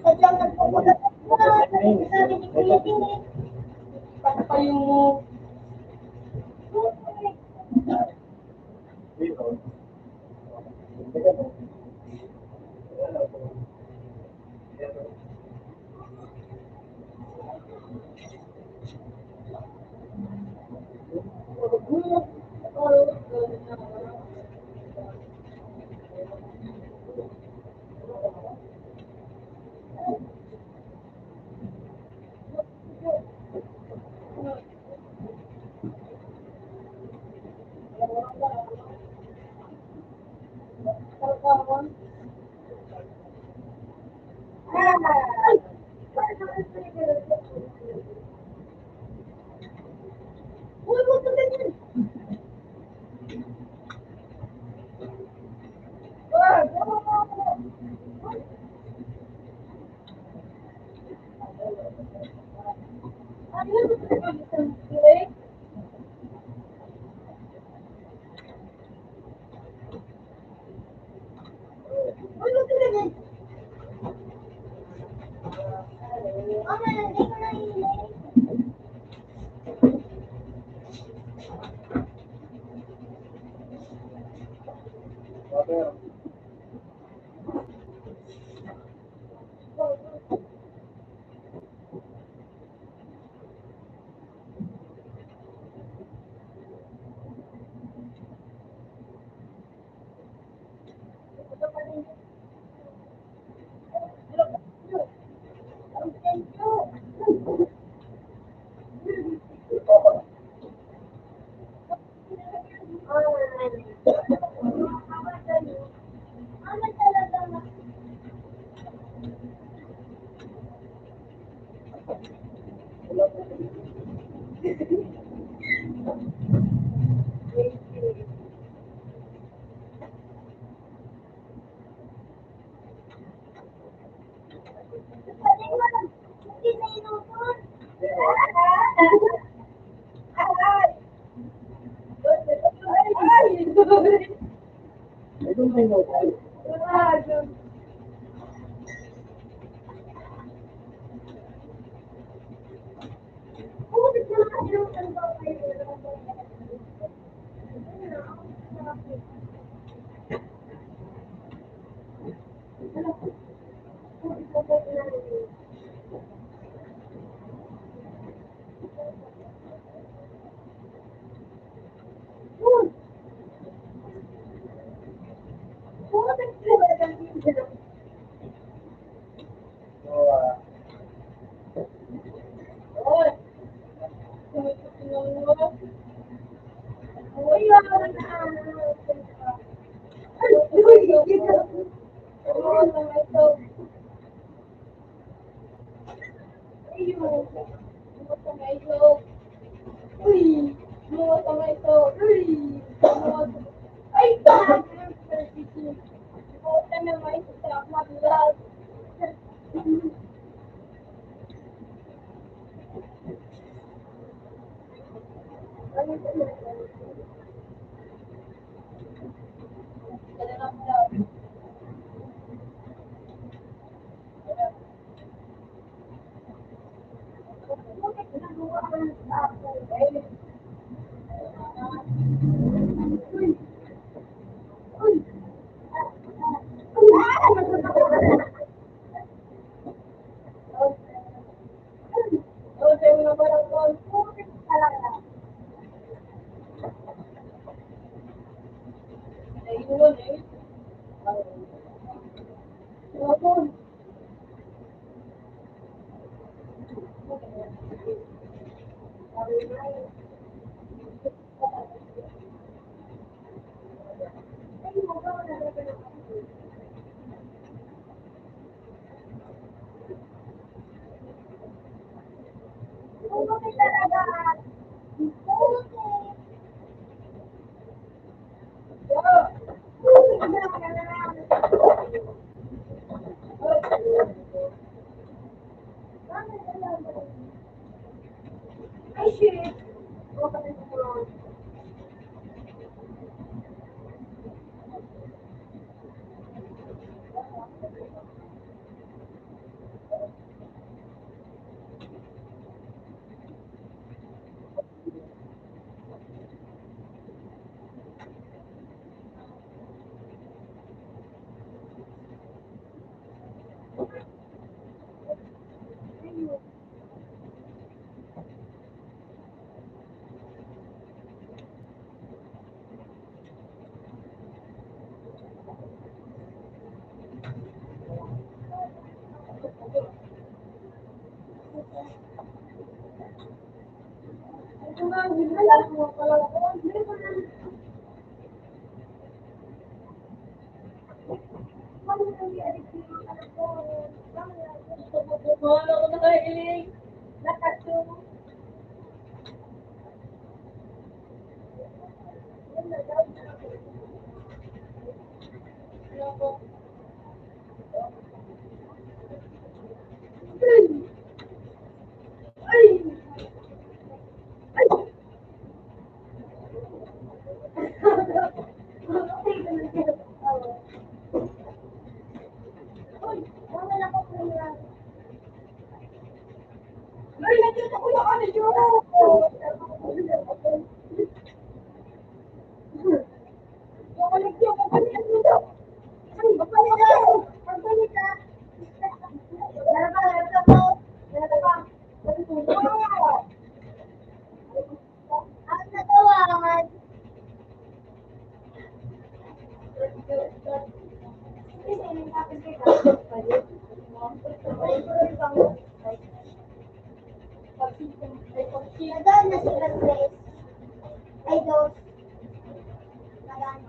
Sadyang nagpupulat ako na sabi ni Kuya Tingin. Patapayin mo. Hindi na inutol. Ay, doon tayo mo. So, Ay, shit. Nadaan na si Grace. Ay, dos. Nadaan.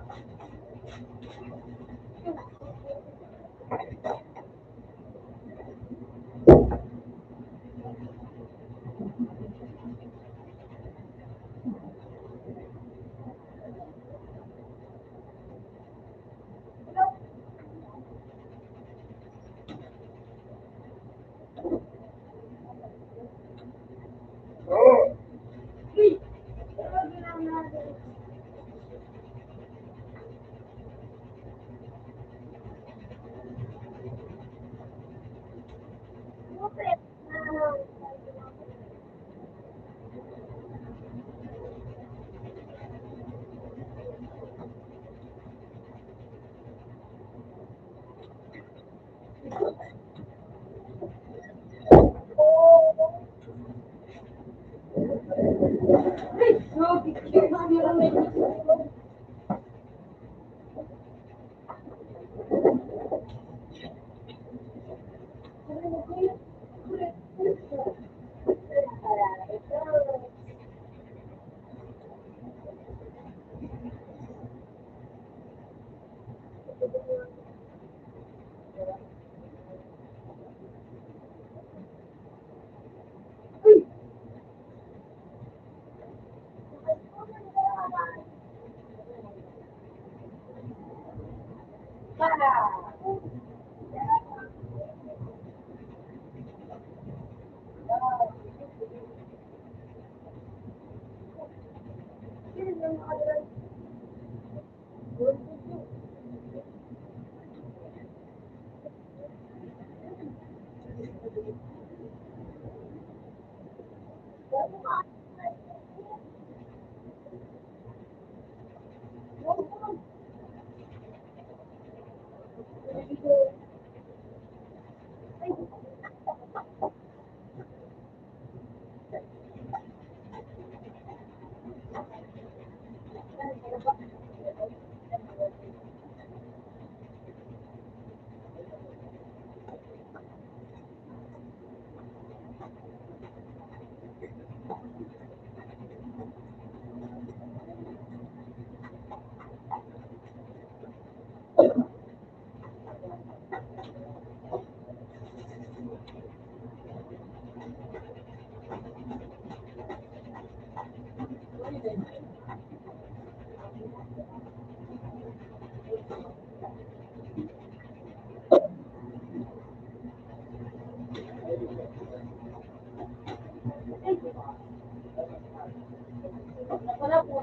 Wala po.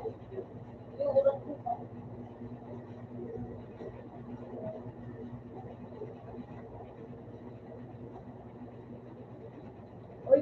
Yung ulan po. Uy,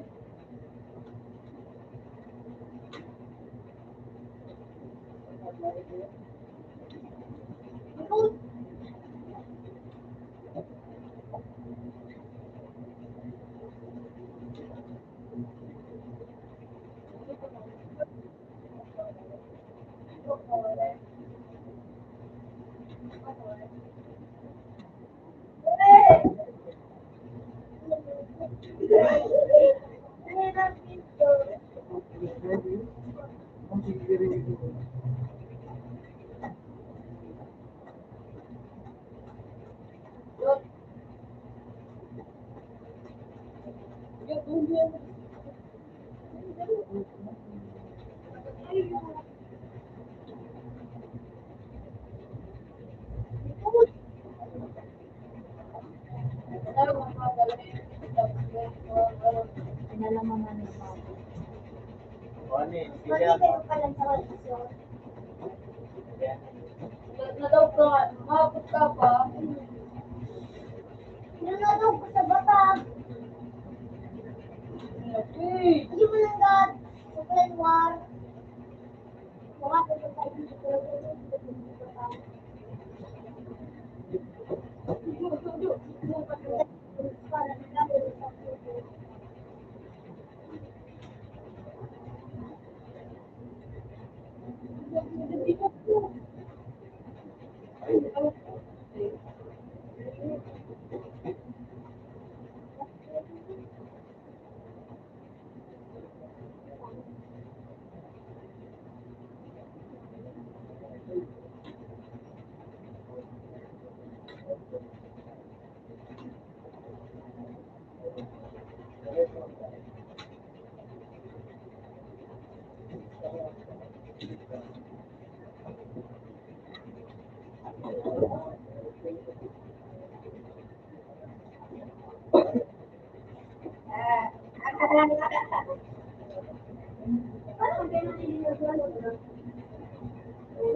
Ano eh, Bakit kayo pala sa kondisyon? na daw ka, makapot ka pa. Nanonood ko sa baba. Uy, Hindi mo lang gat. Sa Plan War. Mga tayo dito.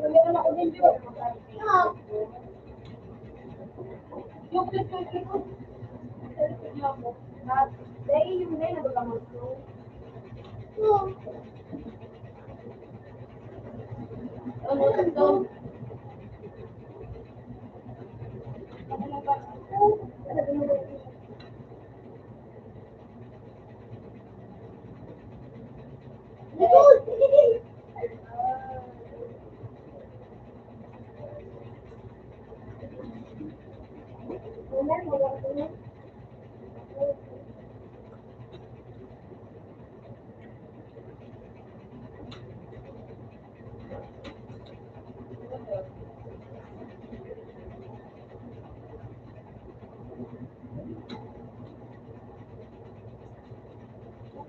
meron ako din yun. Ah, Yung mo. Dahil yung na nagagamot ko. oh. Ano ito? Likod!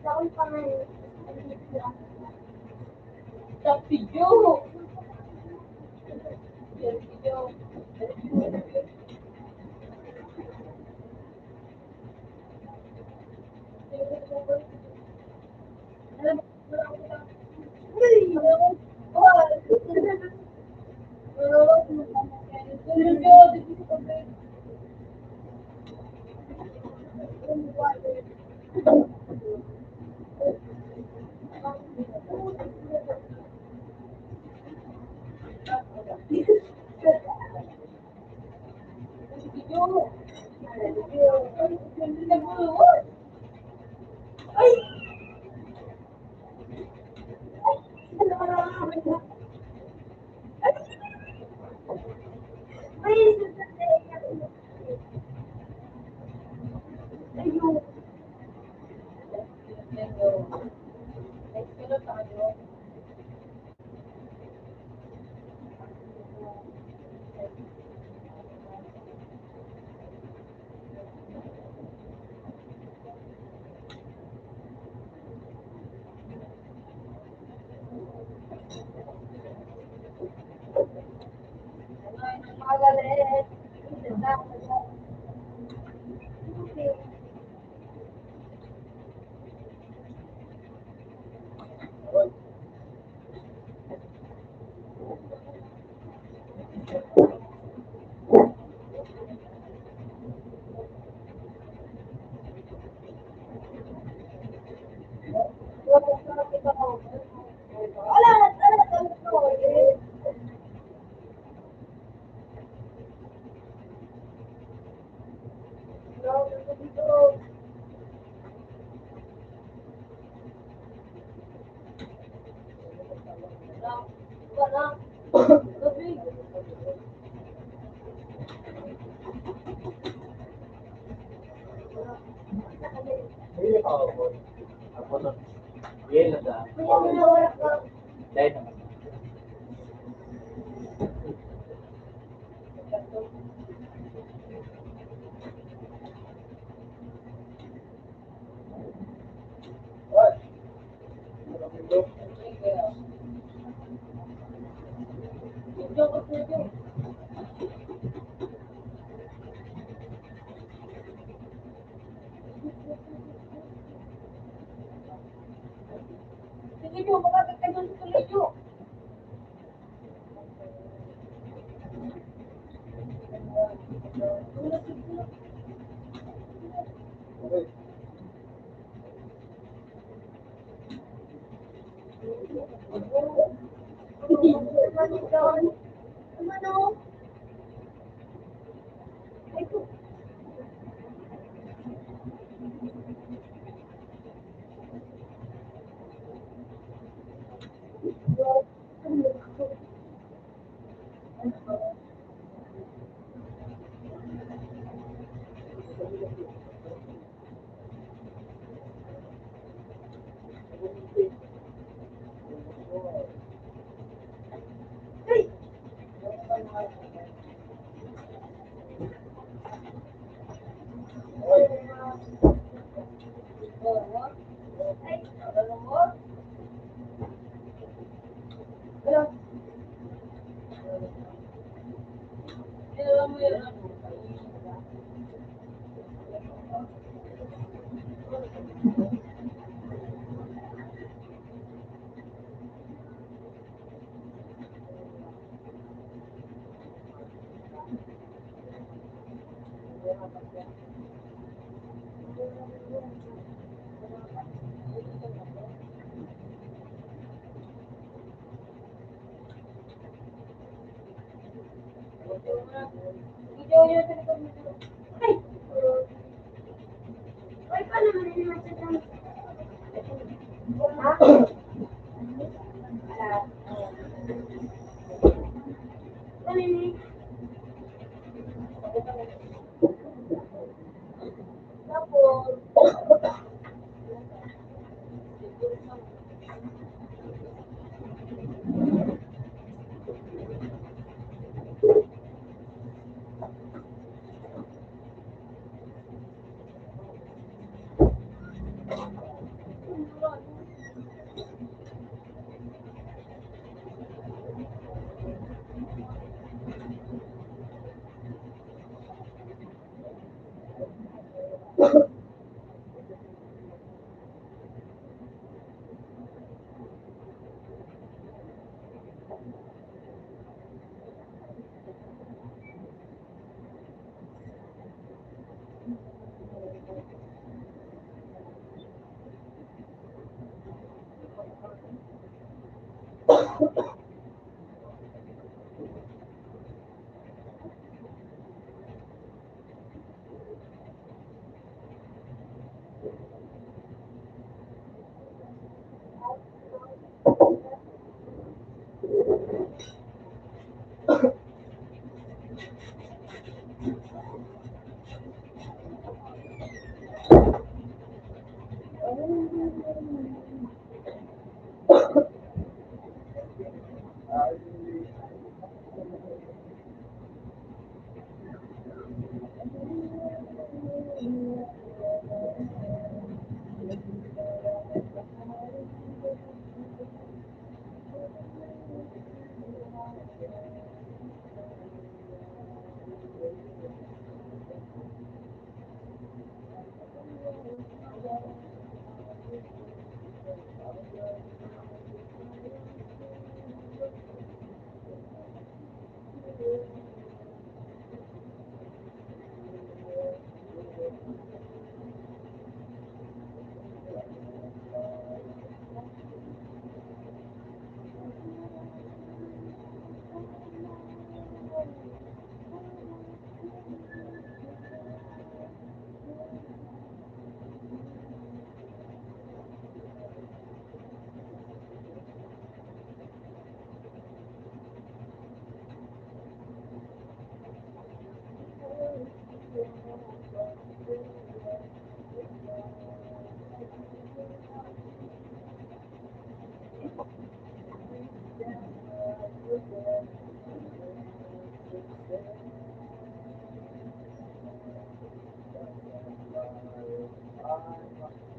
Taon pa nga yun. Sa video. Yes, video. Uy! May susunod. Ayun. Next ko na tayo. Magalit. Wala, wala, wala. Hindi ka ako. Ako na. Yan na sa. Dahil naman. Sige nyo, makakatagal sa tuloy nyo. Video nyo sa likod mo. Ay! Ay, paano mo rin naman sa Ha? Wala. Tapos,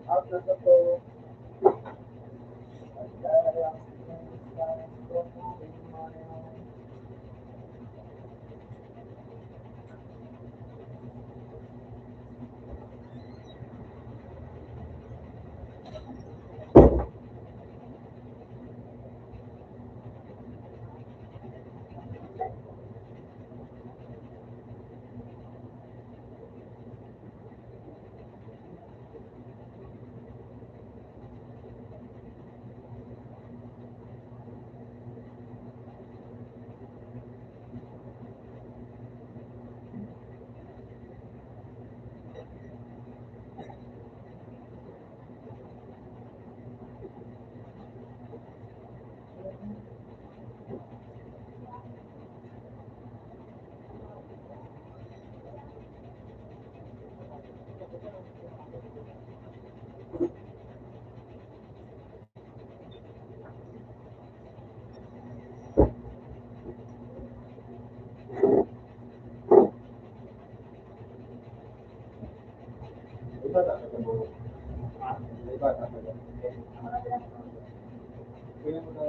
After the poll, iba talaga mo. Iba talaga. Kaya mo na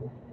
Okay.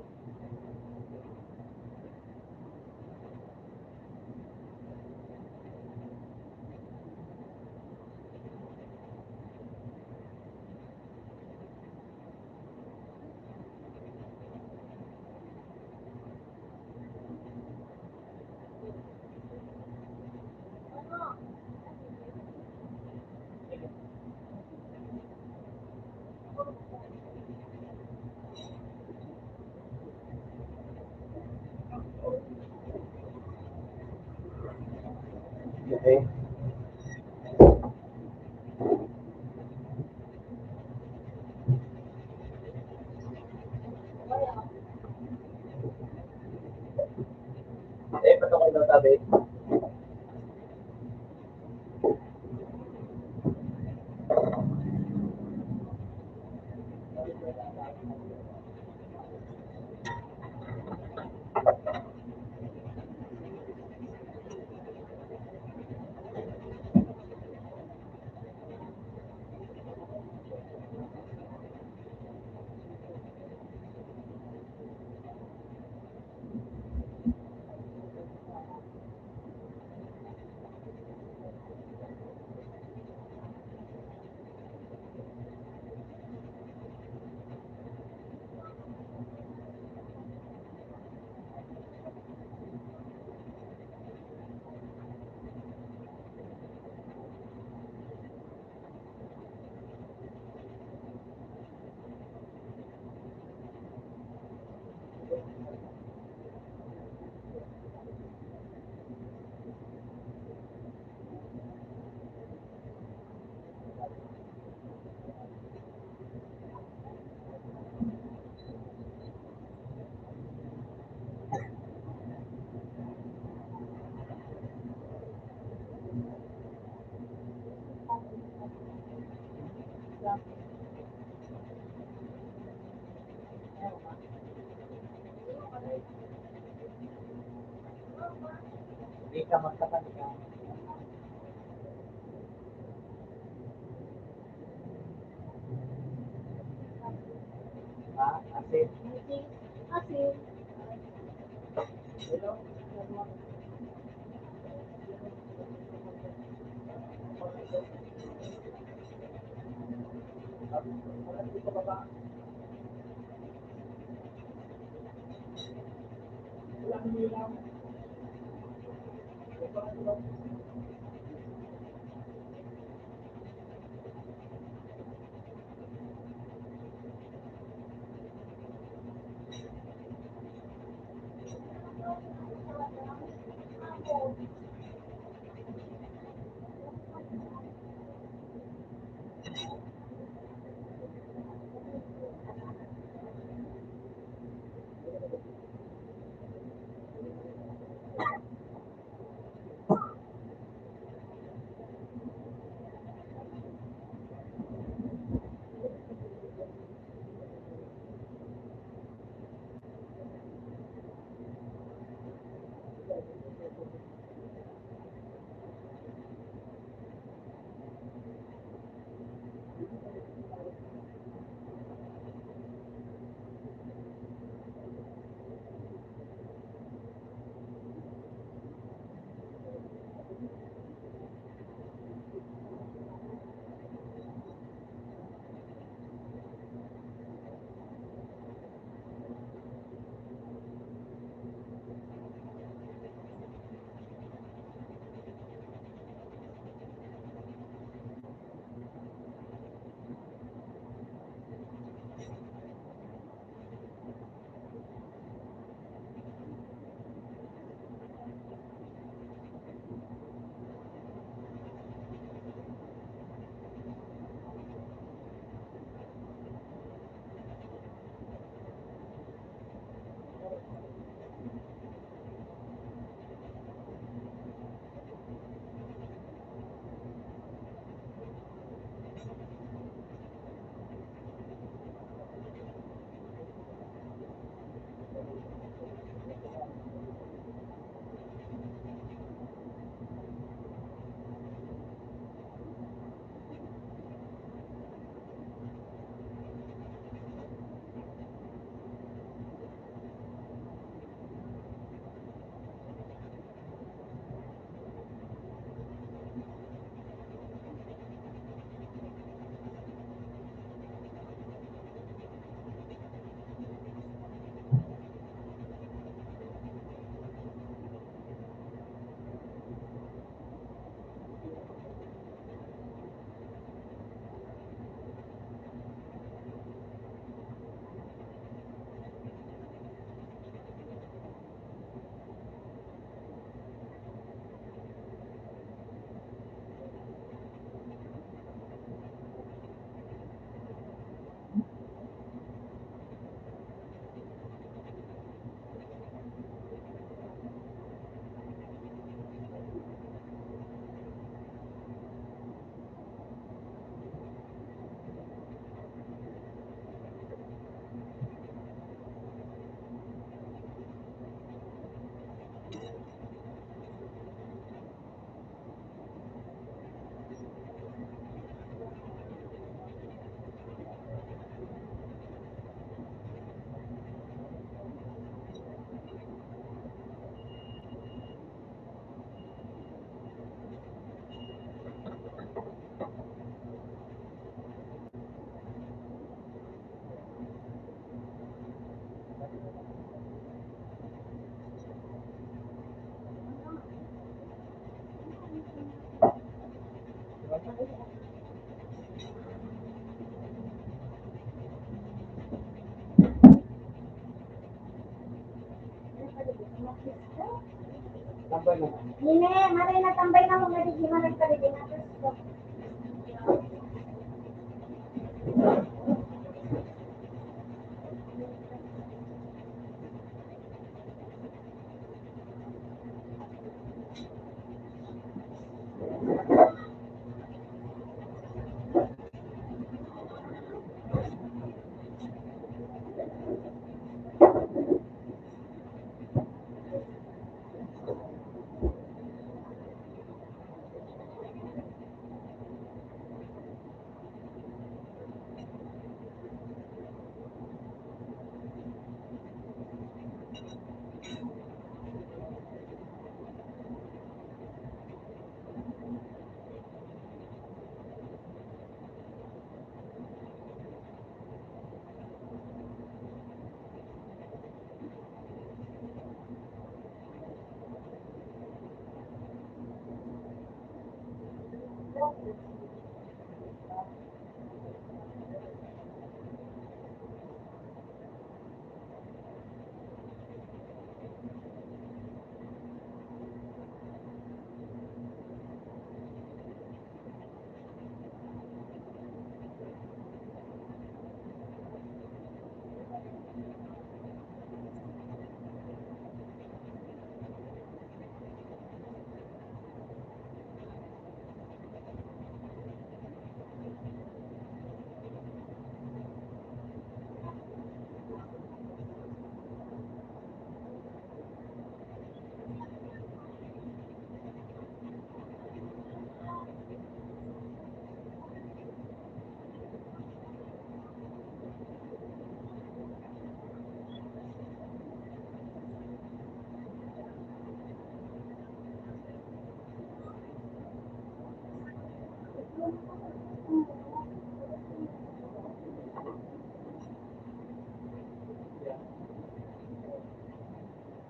Eh, ba't ako daw sabi? Hindi ka magkakanta. Ha? Asin. Asin. Tambay naman. Nine, maray na tambay na mo, nga di maray ka rin na gusto.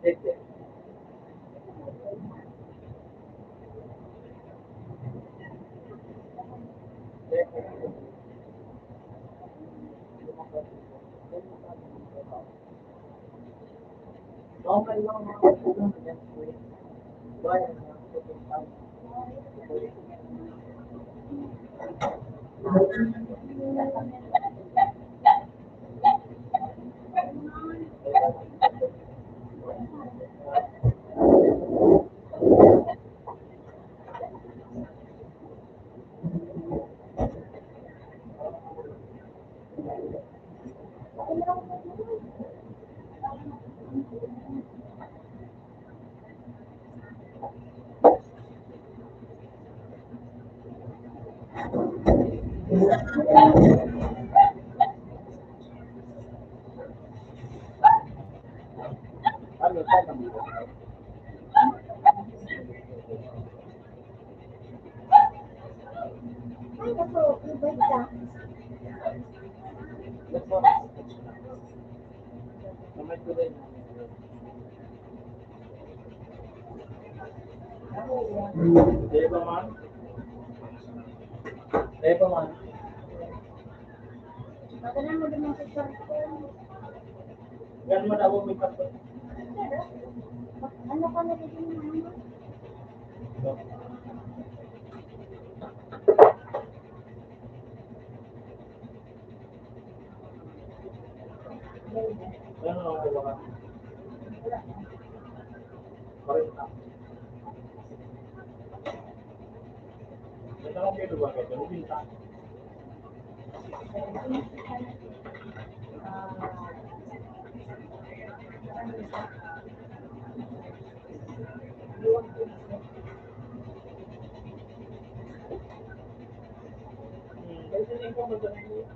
Ete. Okay lang mga kaibigan, yan po eh. Bayan na po yung time. Ano tayo dito? Ay, naku, ibig ka. Let's go. Kamay ko rin. Dahil ba man? Dahil ba man? Maganda mo din ang picture ko. Yan mo na ako may kape. Ano ka nagiging ano? Ano ako ba? Parenta. Ito ang kilo ba kayo? Binta. Kasi hindi ko magandang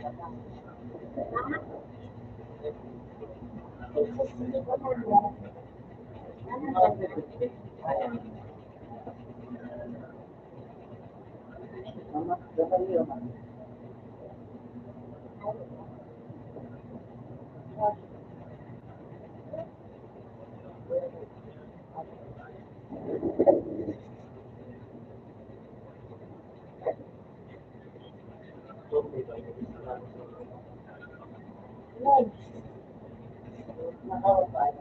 Hindi ko na. Ano ba? Mama, dapat niyo. Legs. Nakawapay.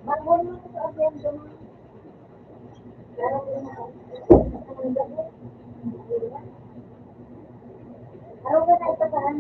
Bago naman sa agenda mo. Araw ka na ito saan?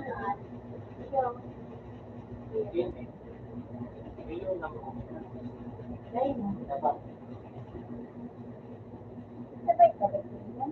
Yung, Yun eh. Yun ang dahil mo. dapat. Sabay-sabay ko yan.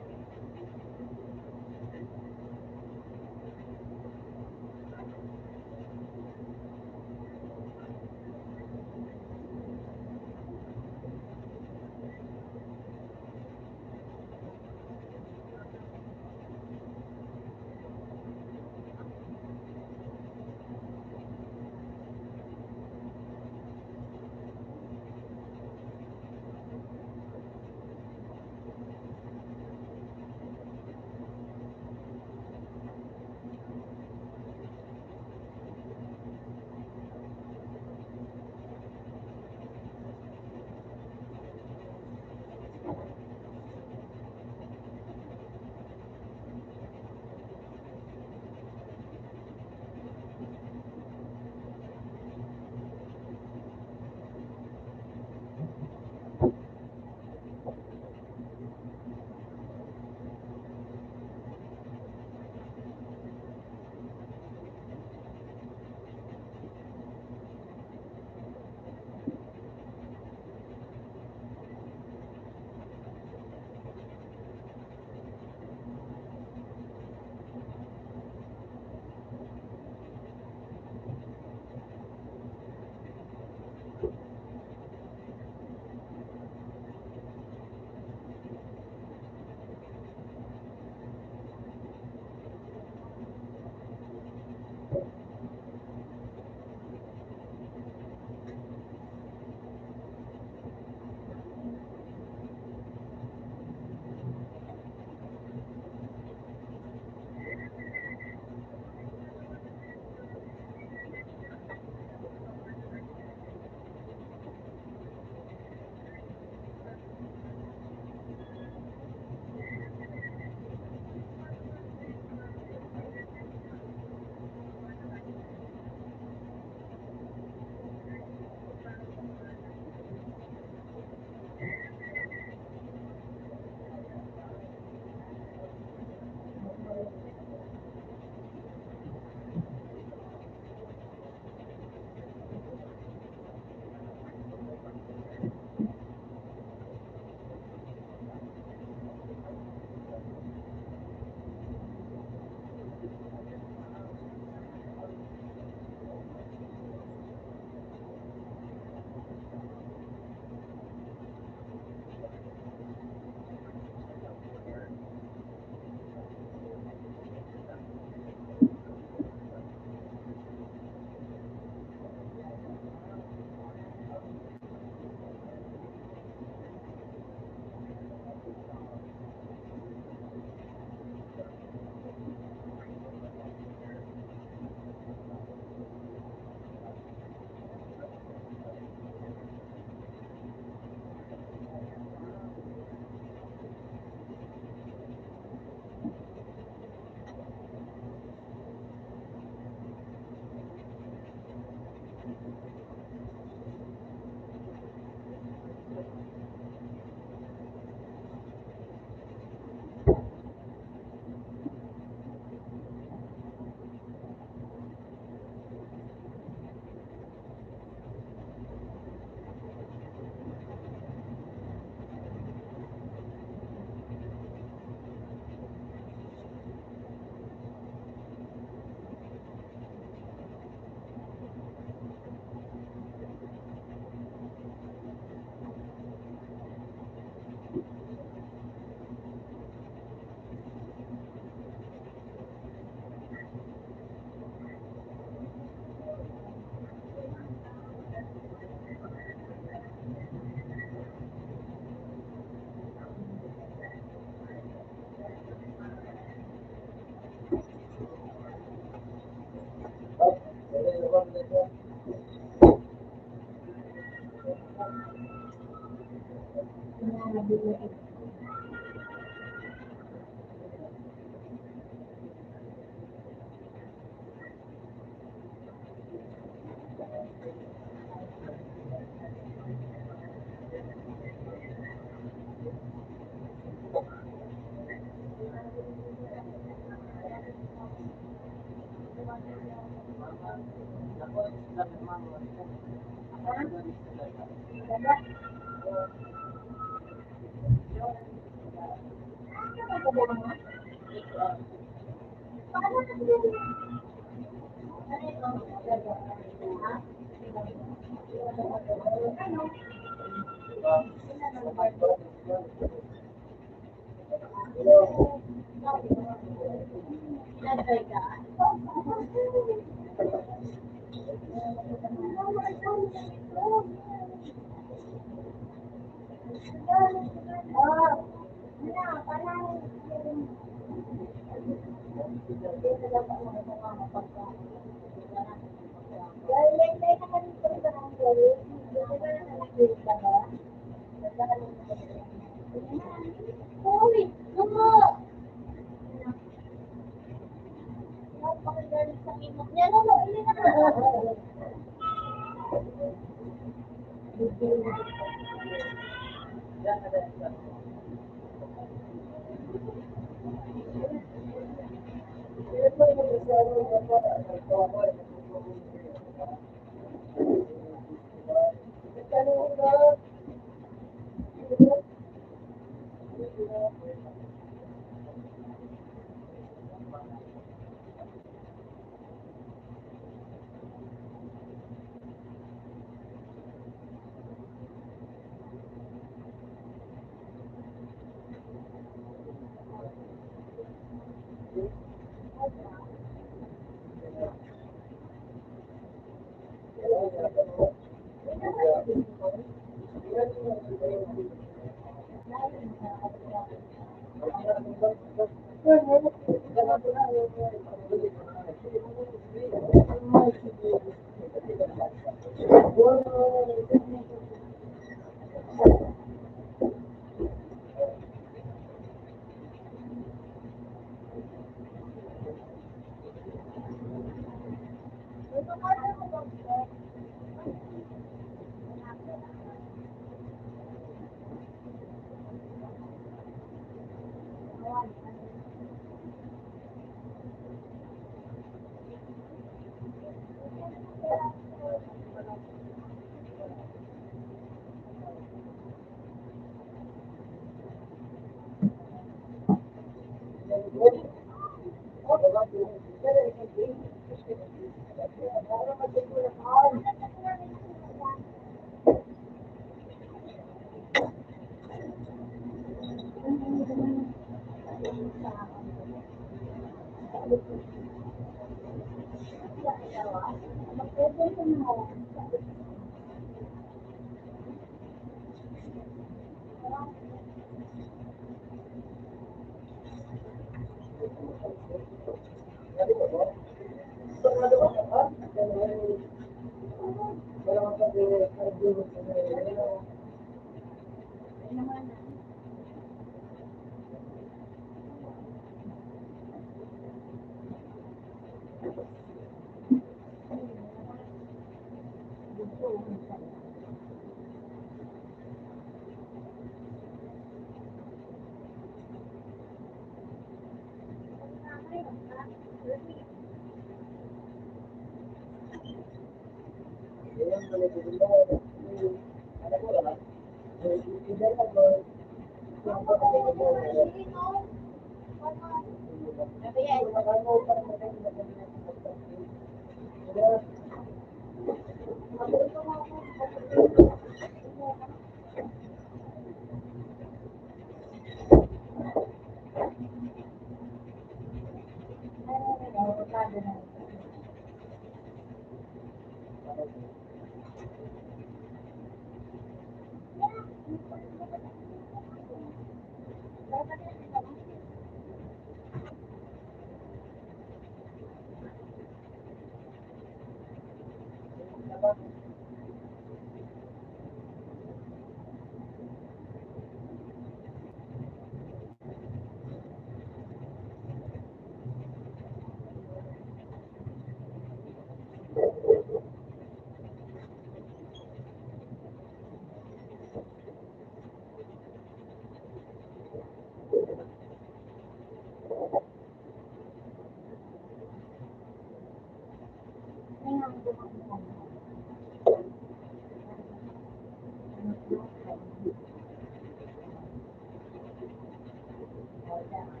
Saan ba?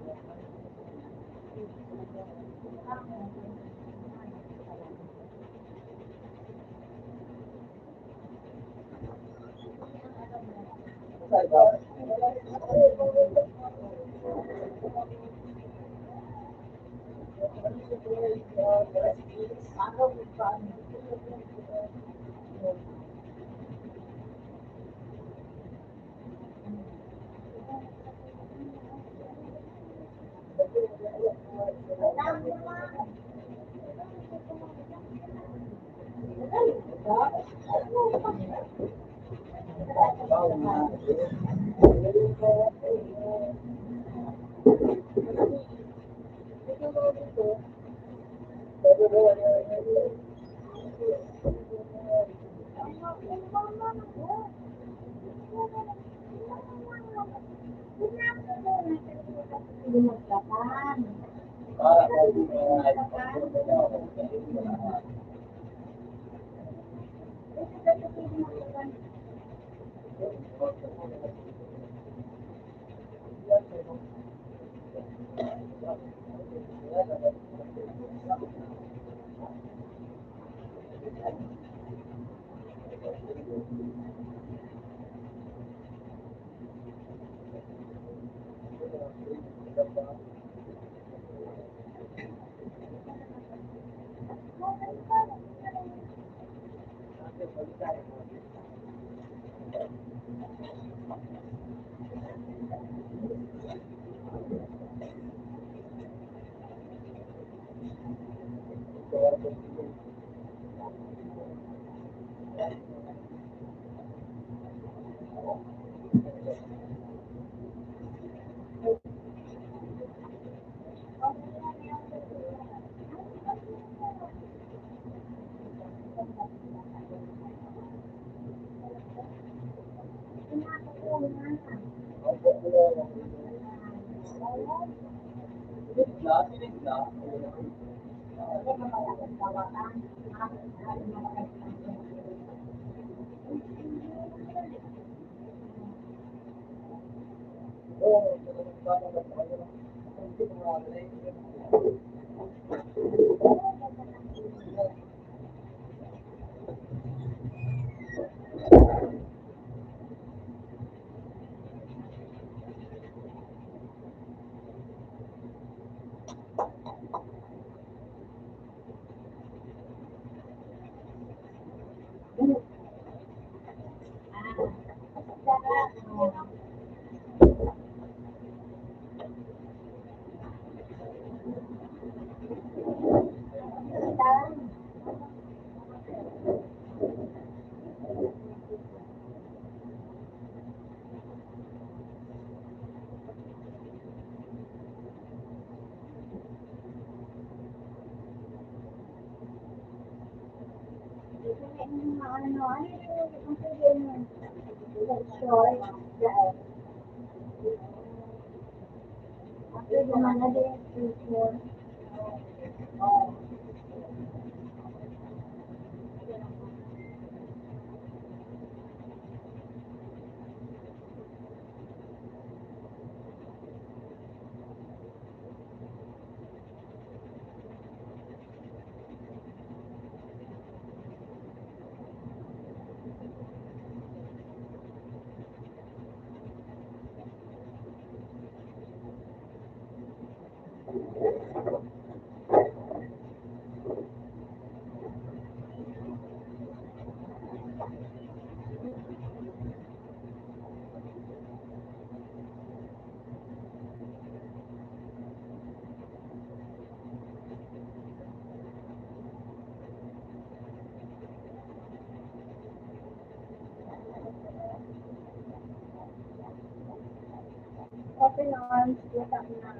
Open arms, look up now.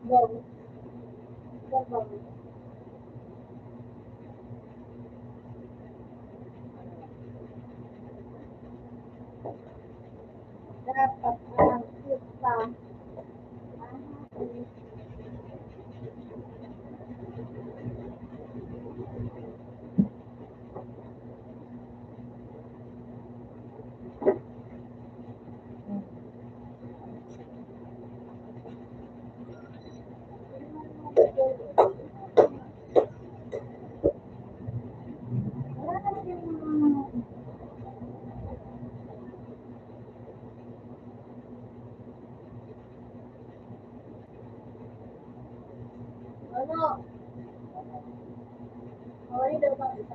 Go. Go, go. Dapat ang kita. Wala talaga yung ano, okay daw ba sa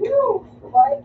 Bye.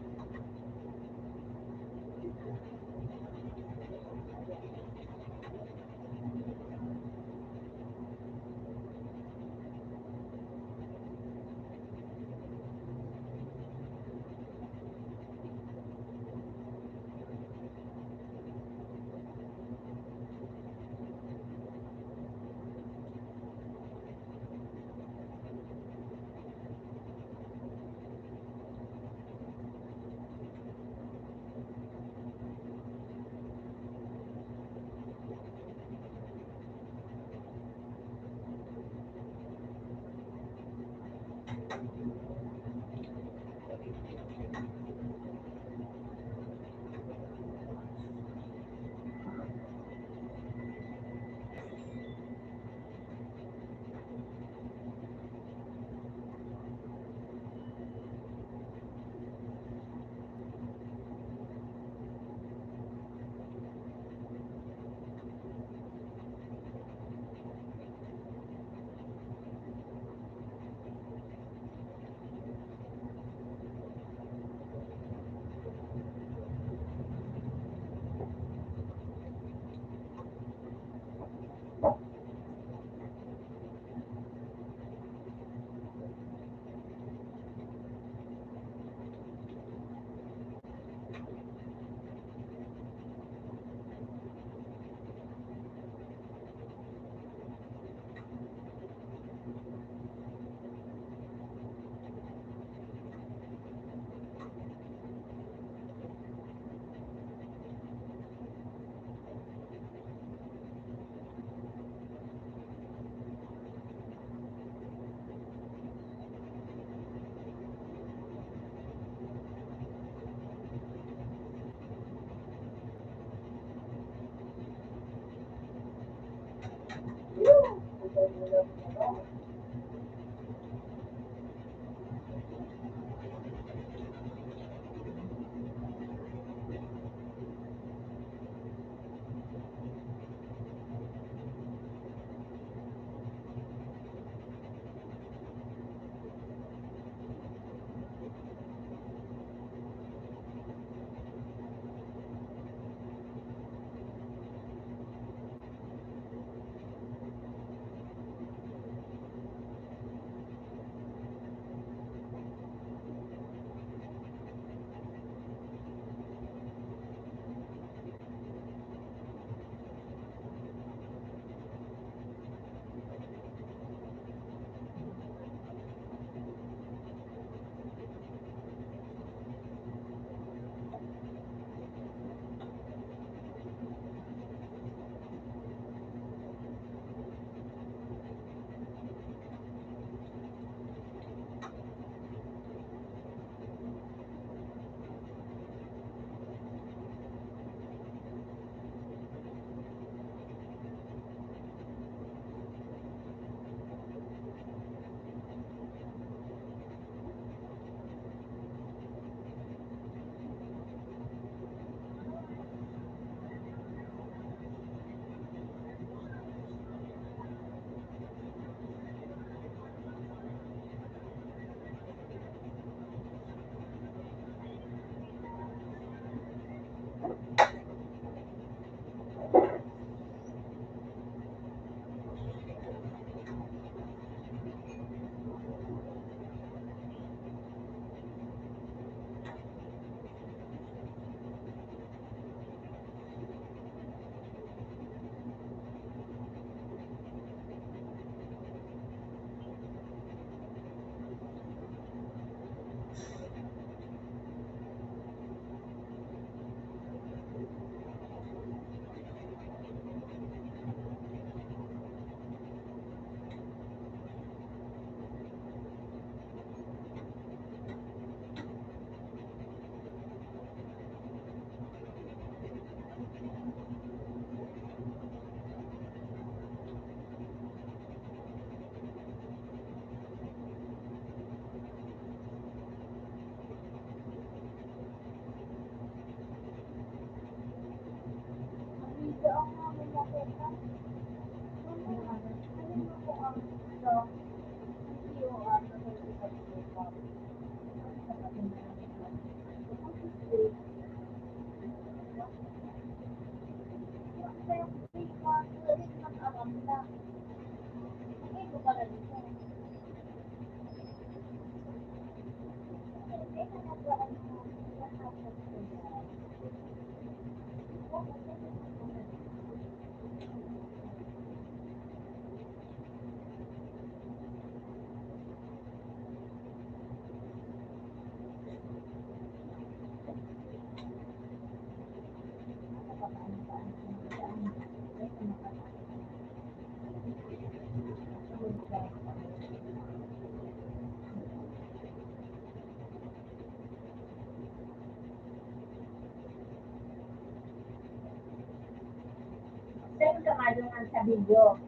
yung kamalungan sa video.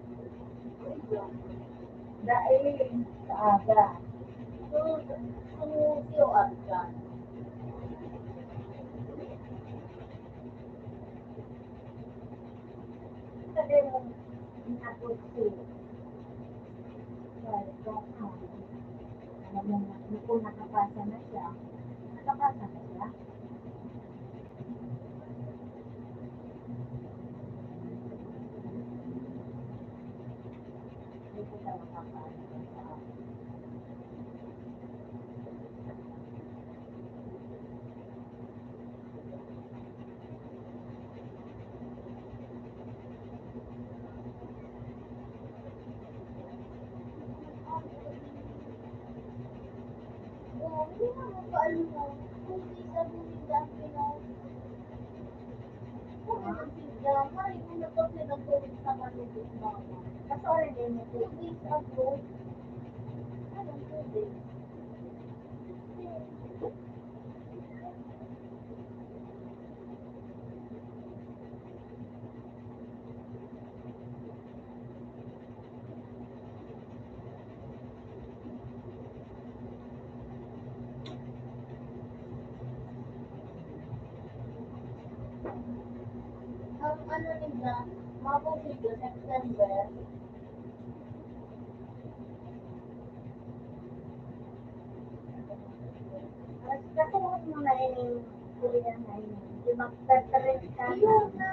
Dahil sa aga. Sumusyo at dyan. Sabi mo, inapusi. Alam mo, kung nakapasa na siya, nakapasa na siya. Hindi ko siya makapasa sa akin. Hindi na mo paano mo. Kung di sa bulig ang Pinas. Kung ano sila, mali mo na to silang tubig sa manubig mama. Kasi oras din mo 2 days ago. Anong 2 days? Ang ano nila, mabukid yun, September. kasi mo na yung kuya na yun. Di magtatrip ka. Yun na.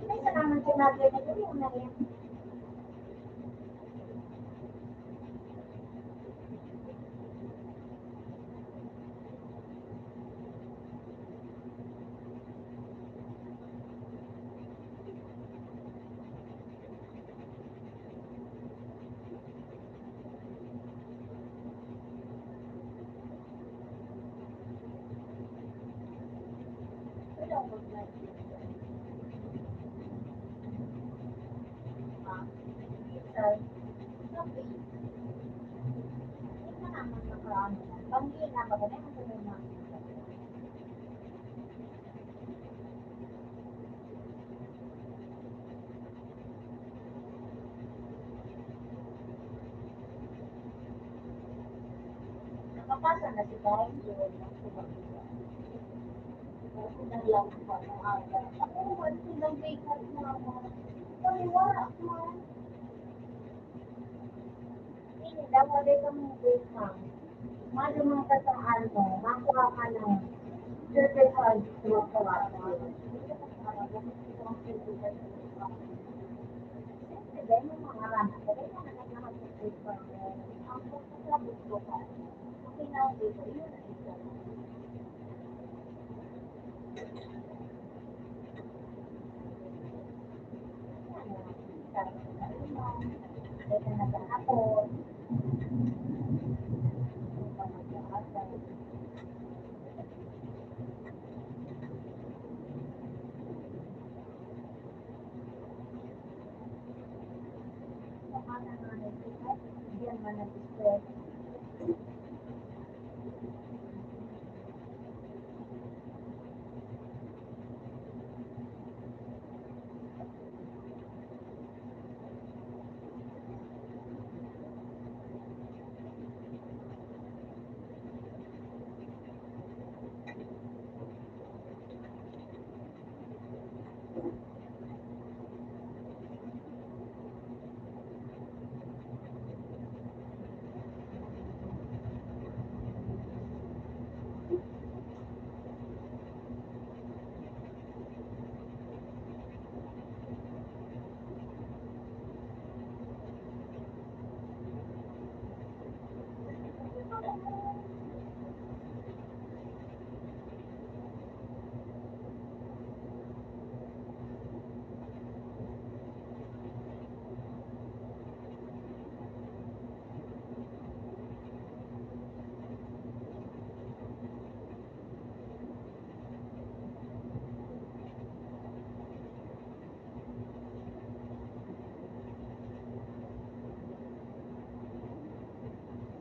Hindi ka naman sinabi na yun na yun. Wala ko na. Sir, Sabi, hindi ka naman nakaano na. Panggi na ba ganun ang kumima? Nakapasa na si Kain doon. ako na lang pa ng aga. Ako, wala silang makeup mama. Pariwara mo. Hindi daw wala ka mong wait ma'am. Malumang ka sa ano, makuha ka ng certified through Kawaki. Siyempre, yung mga rana, kaya yung mga nakapag-paper mo, ang pagkakabot ko ka, okay na ako dito, yun na ito. Kaya na kahapon, diyan man nag-stress.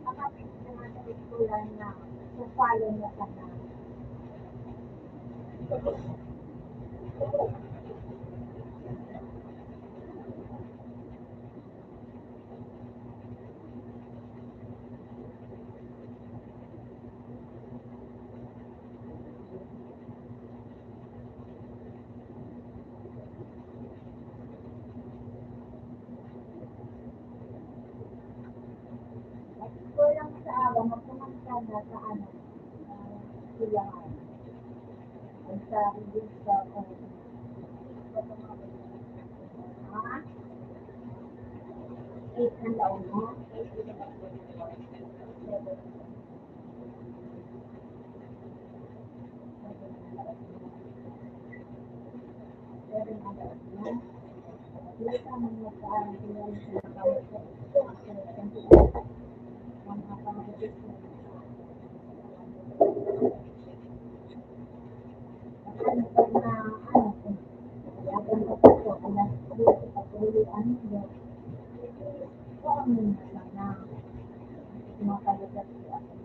Nakapit na nga sa ikulan na follow na ka na. sa reduce sa ha? 8 ang laon mo? 7 ang laon mo? Hindi ka man magkaan sila sa kamot ko. Ang kapangkapit mo. Ano pag na ano ko? Yagan ko po ko. Alas ko paguluan mo. Kung ano na na makalugat ko ako.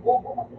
Bobo kasi.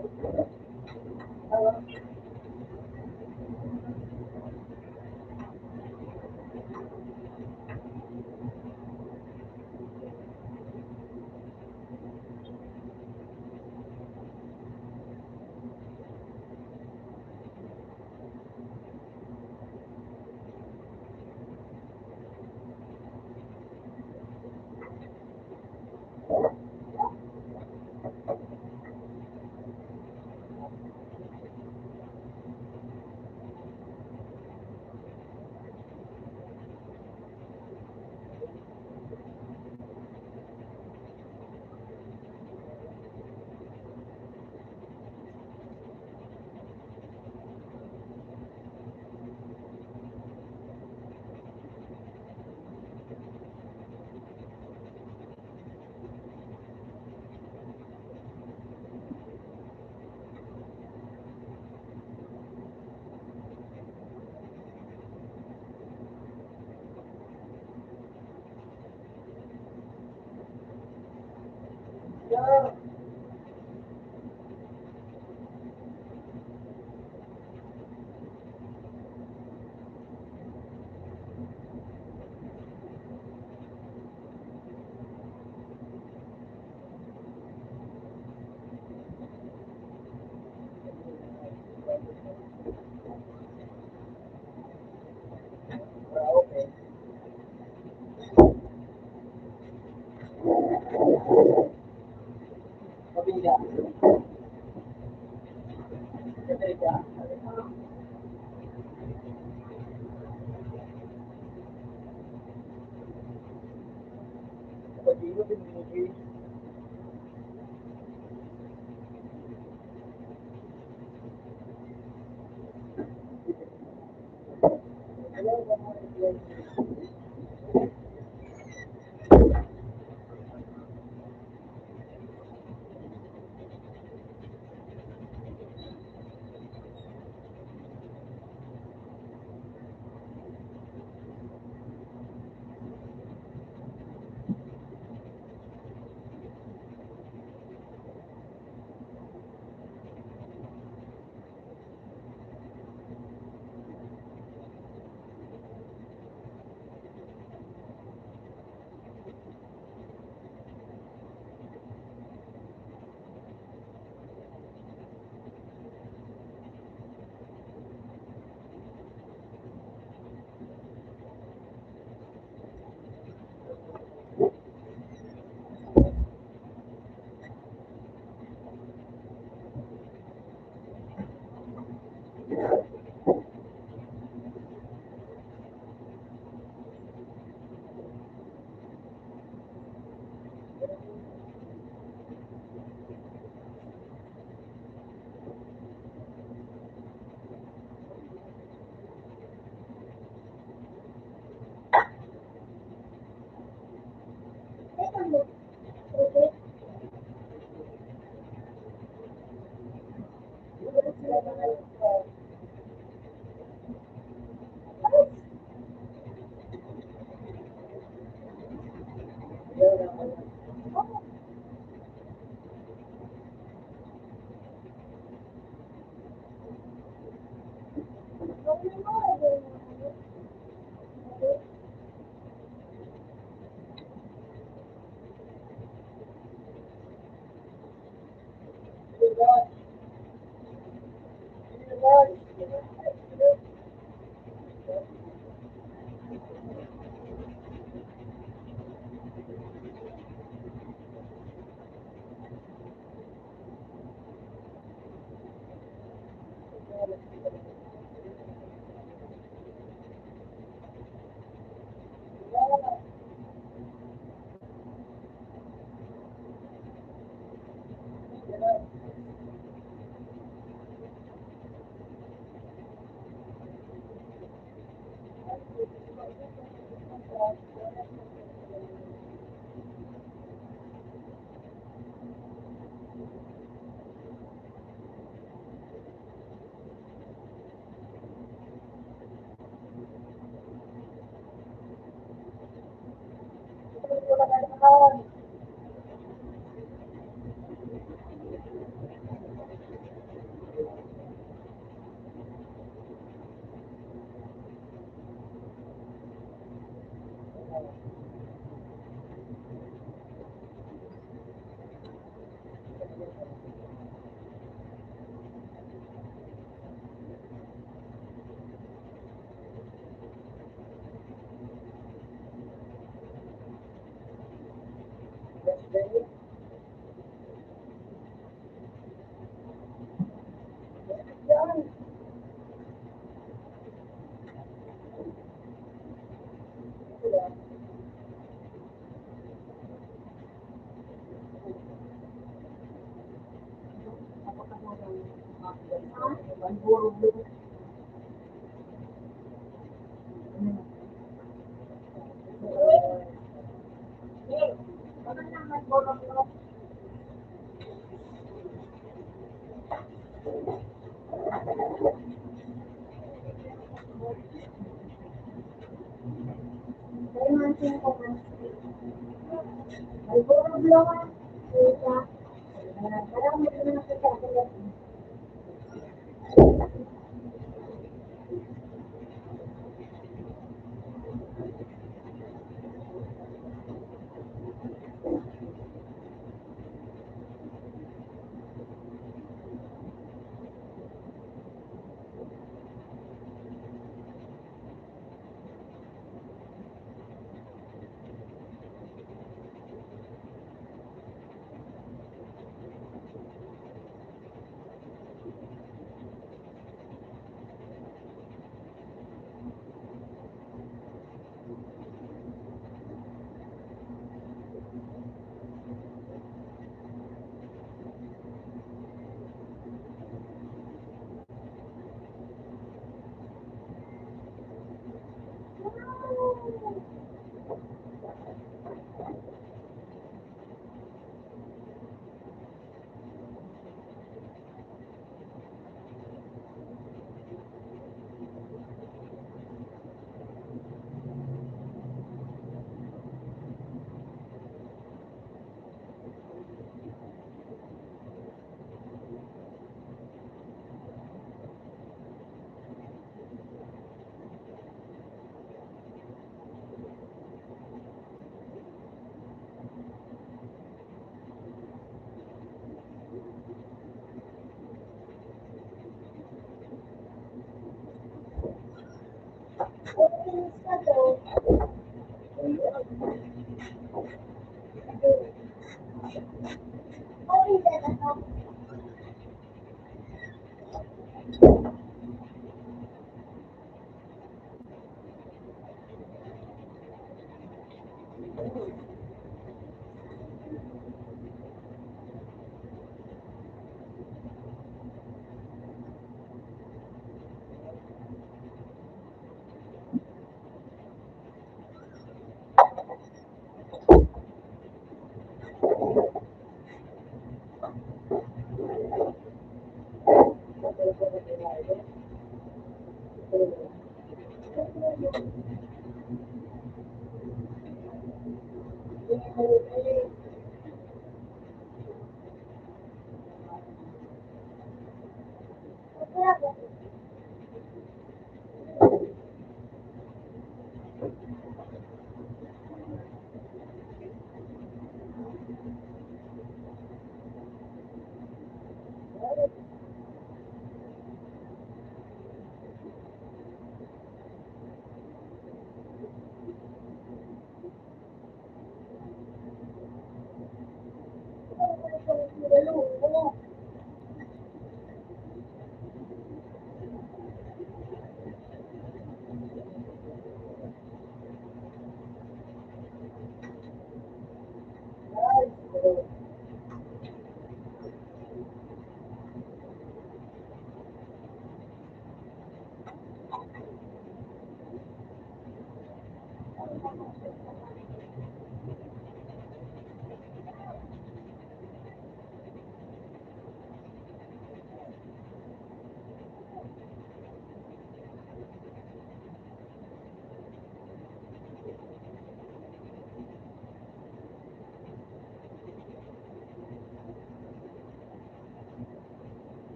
Open ka to. Open ka na to. Open ka.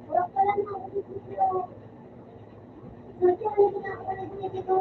Wala pa lang ako dito. Sorry, ano ginagawa na dito?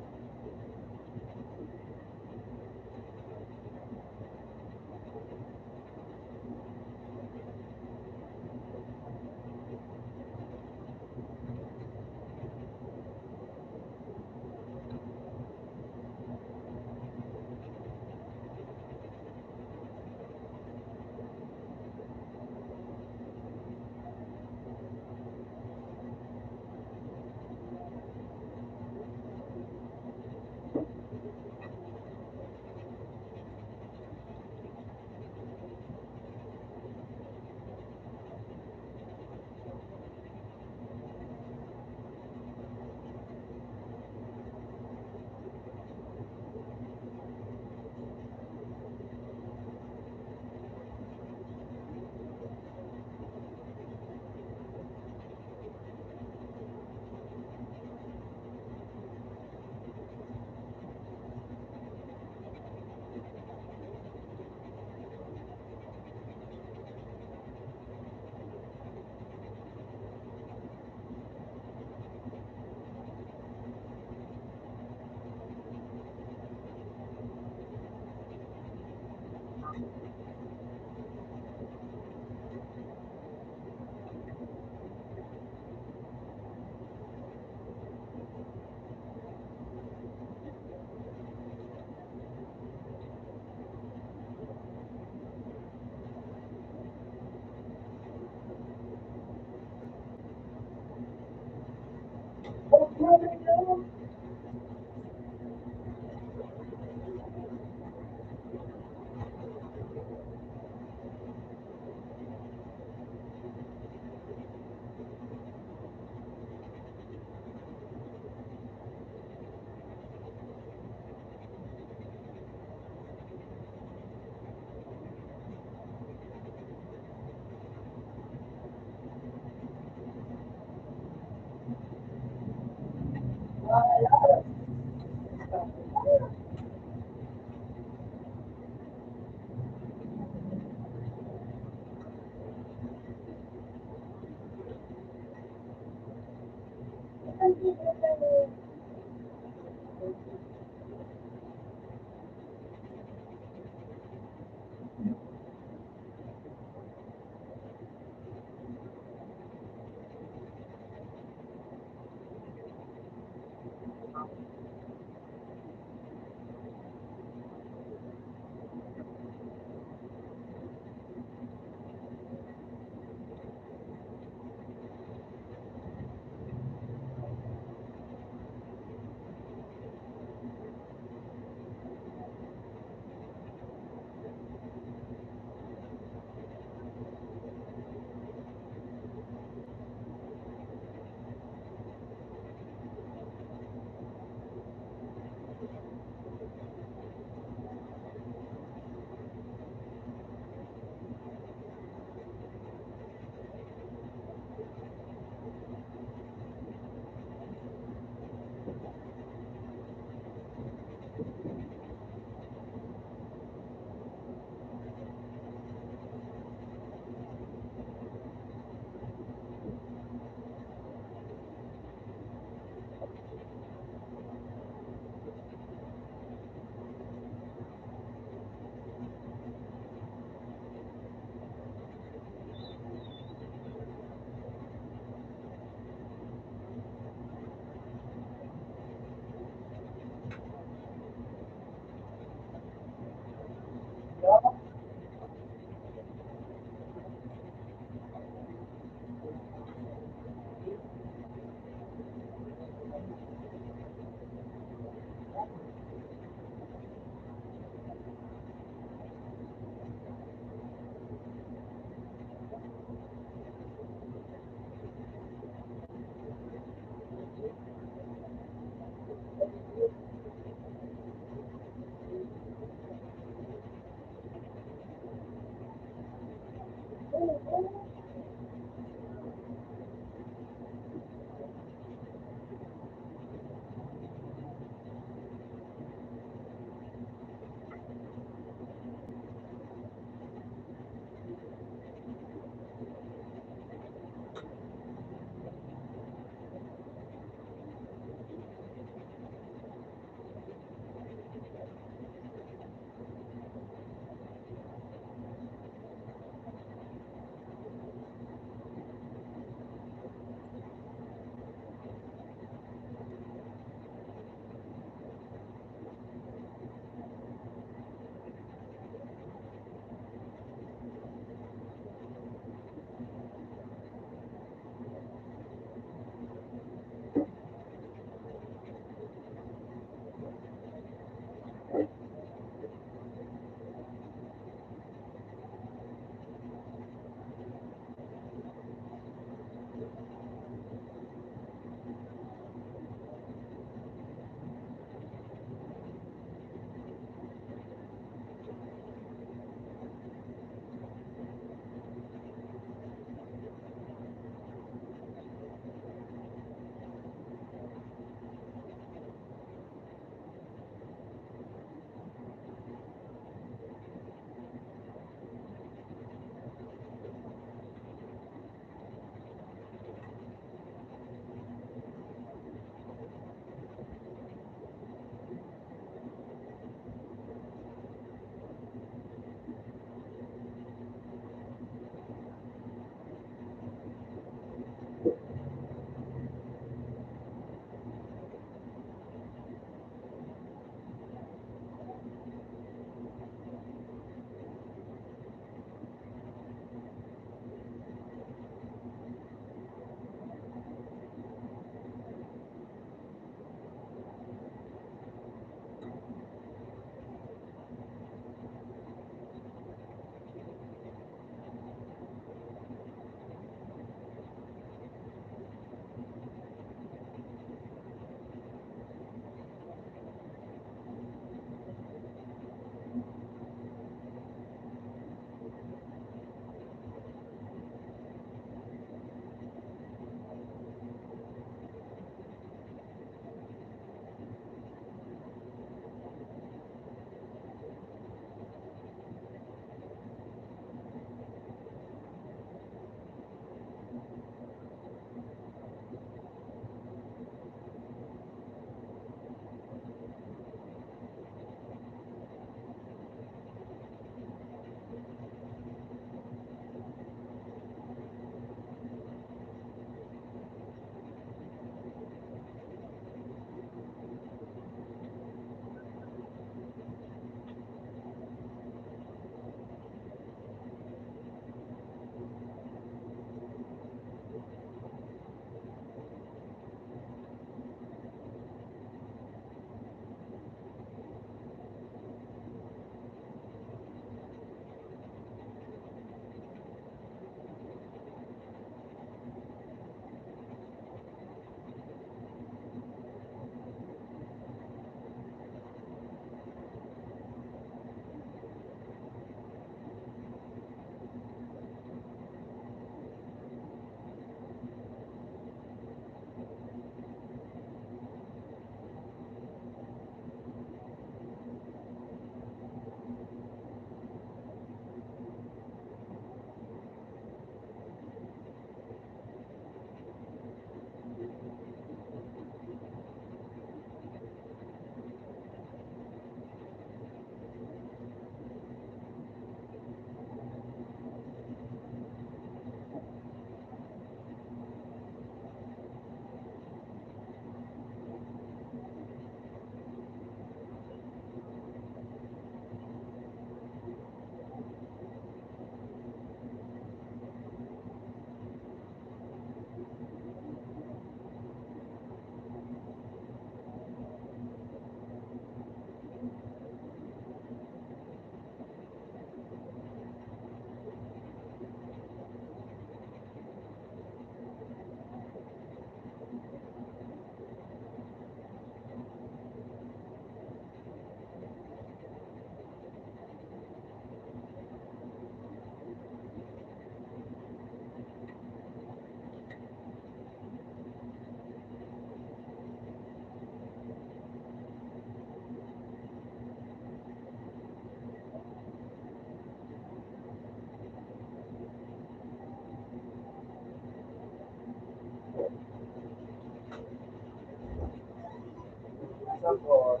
Tapos,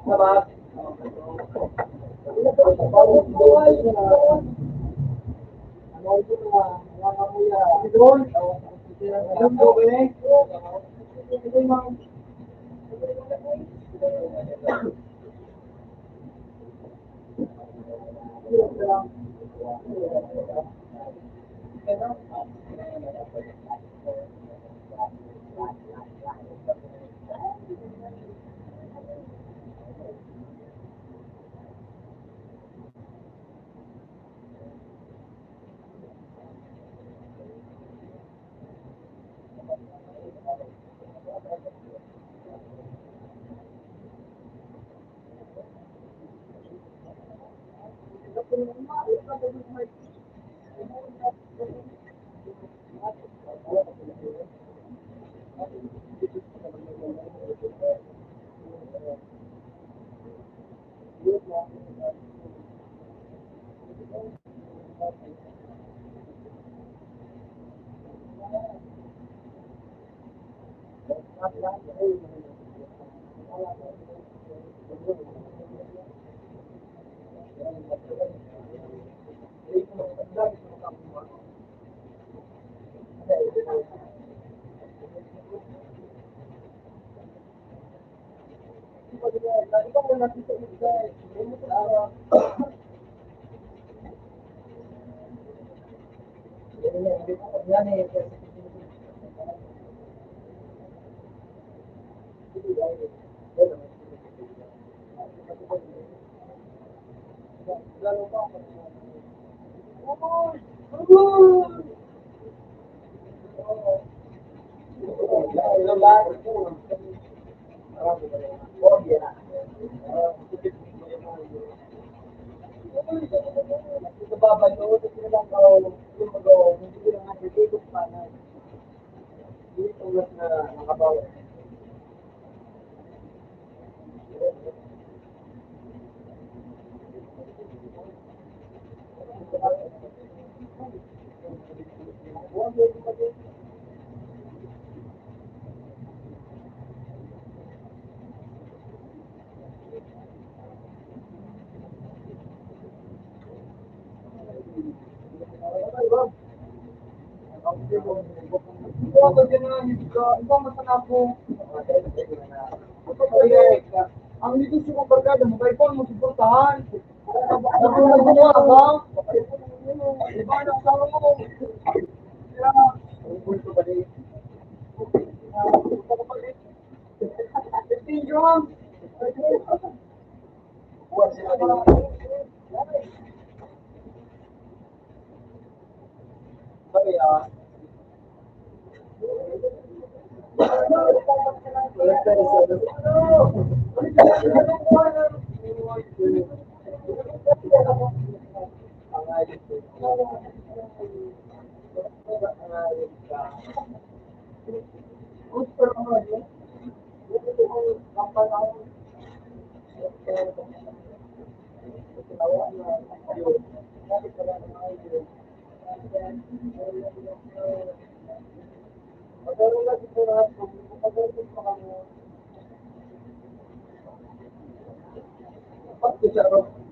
Sarap. Ang dito sa mga barkada, mobile phone mo, suportahan. Ano mo ba? Iba na ang tao mo. Kaya, pulso ba din? 15 grams. Kaya,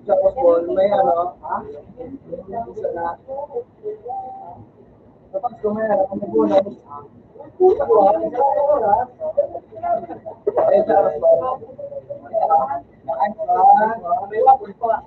sa Osborn, may ano, ha? Isa na. Kapag kumaya, kung nag-bonus, eh, sa Osborn. May wapol pa.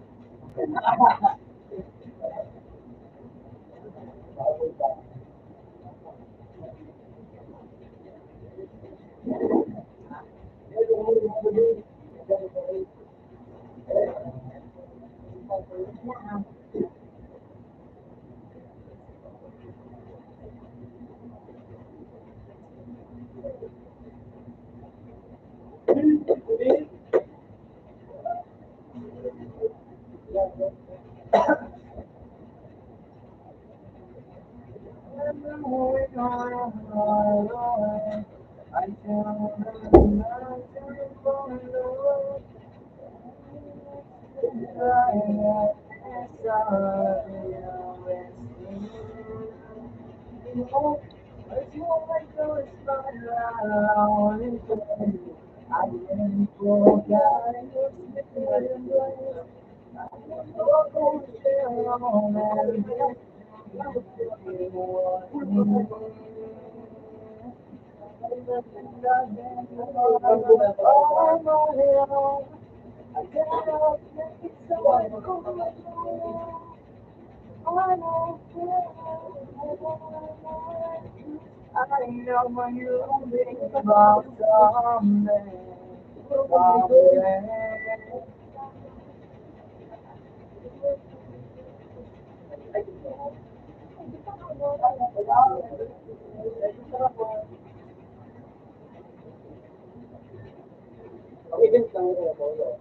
Ang event lang yung polo.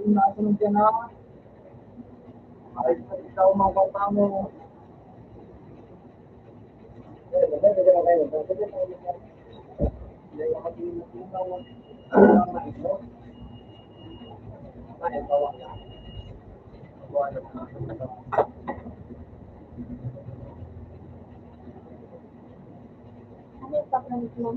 Nasunod ka na. Ay, ikaw mga mo. Ano yung paplanis mo?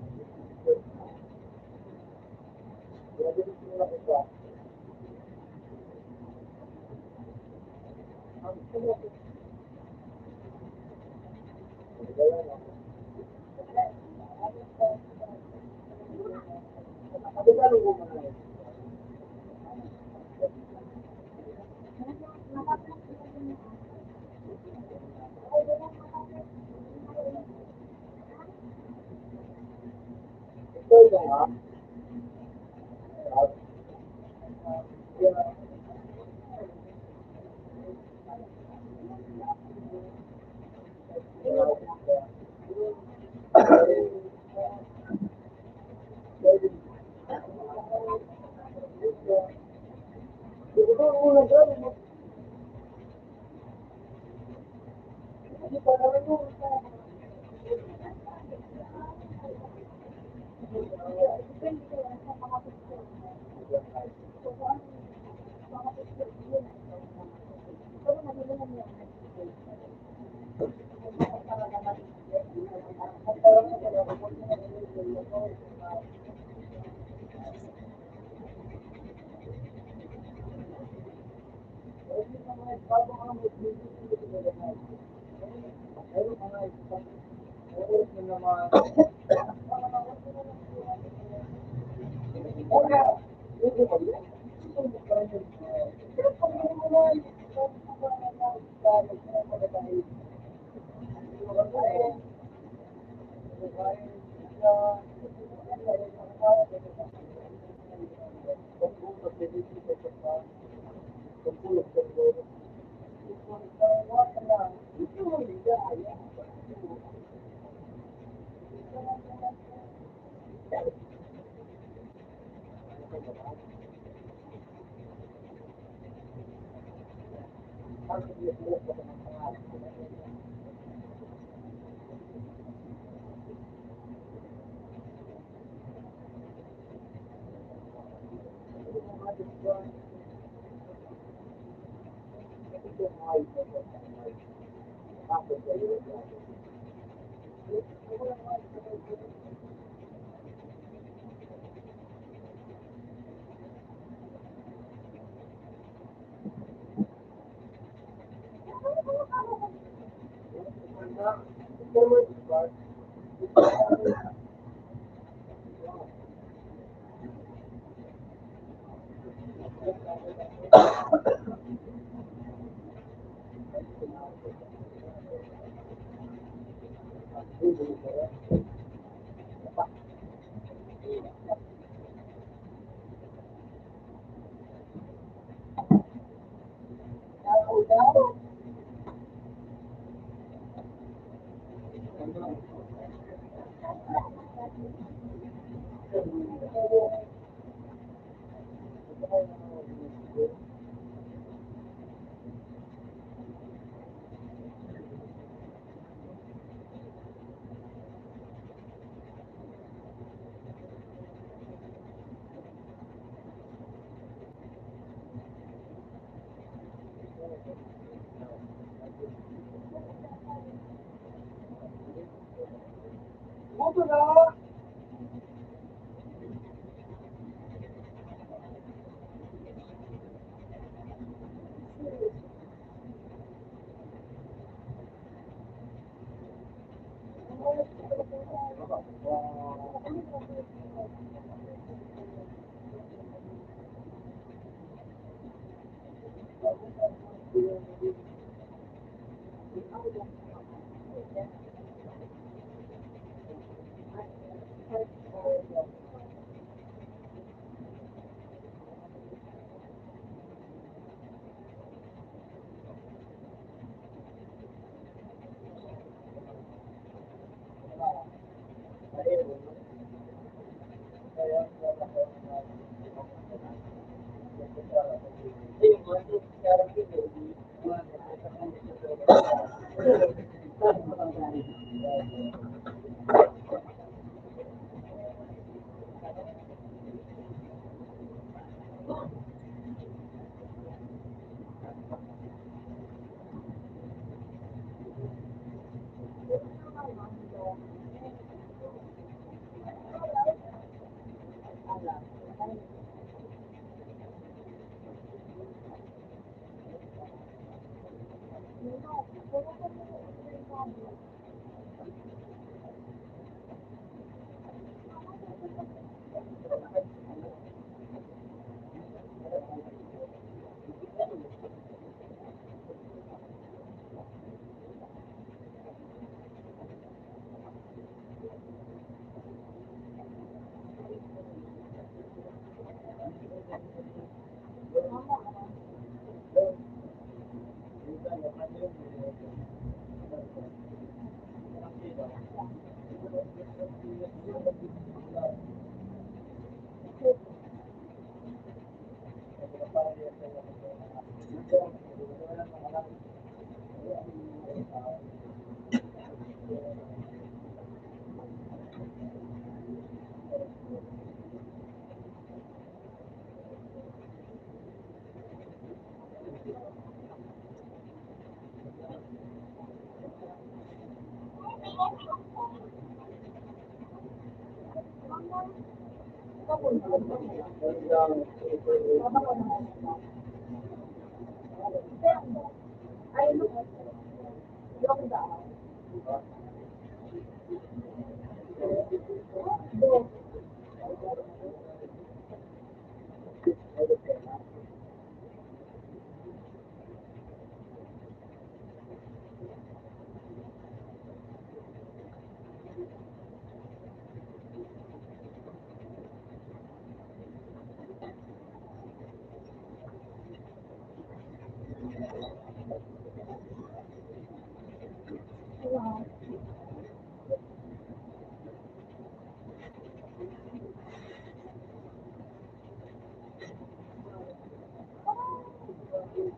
Buto na!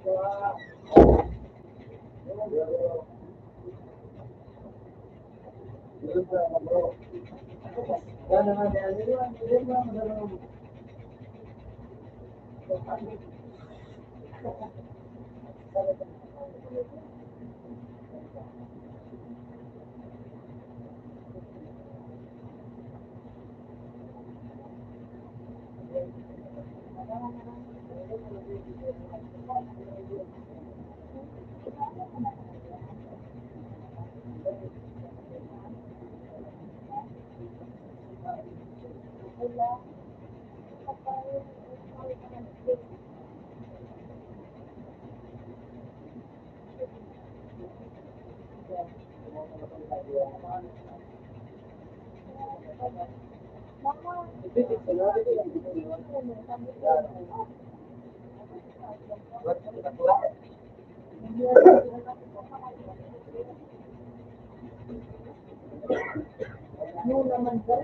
Ano naman ba?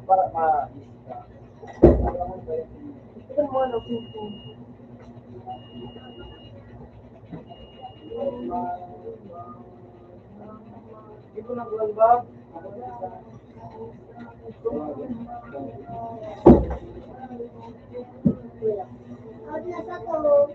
Para ma-isa. Ito mo ano, ito na buwan ba? Out na sa to.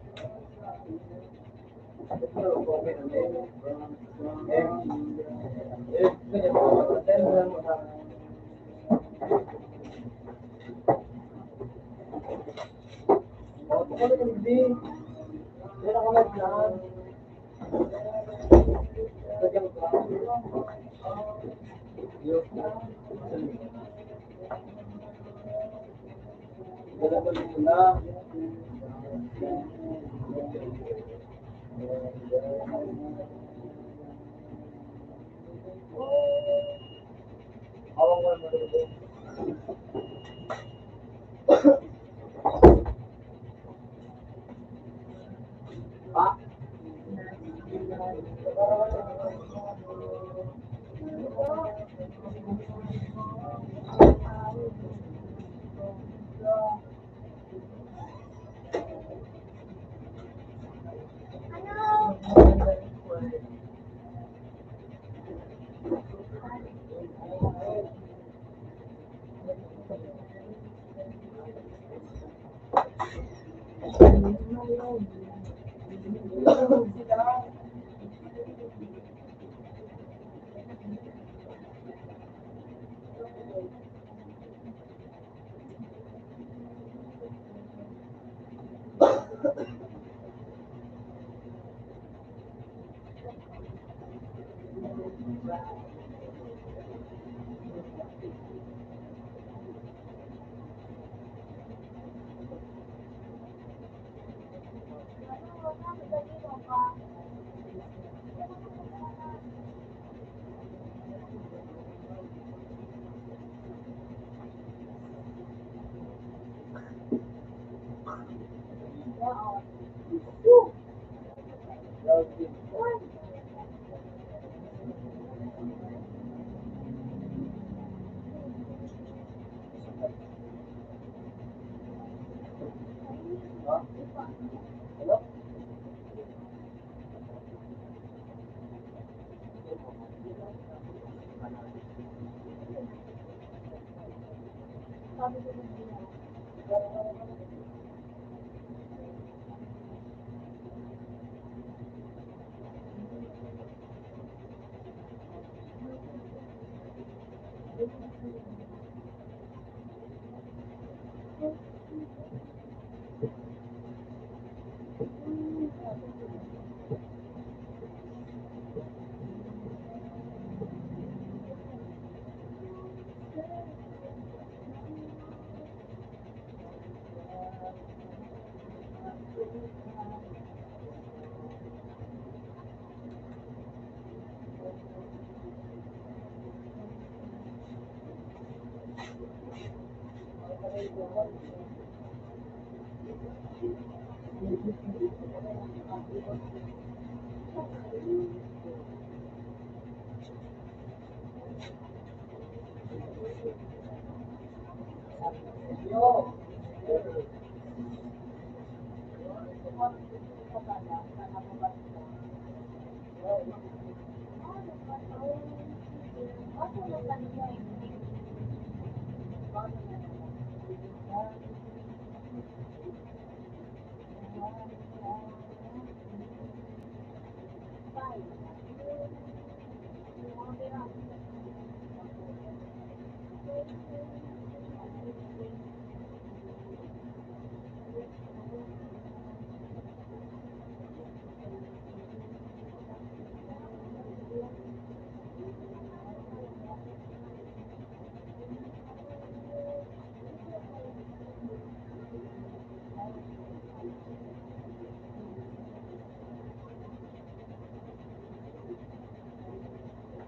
sabi ko na niya.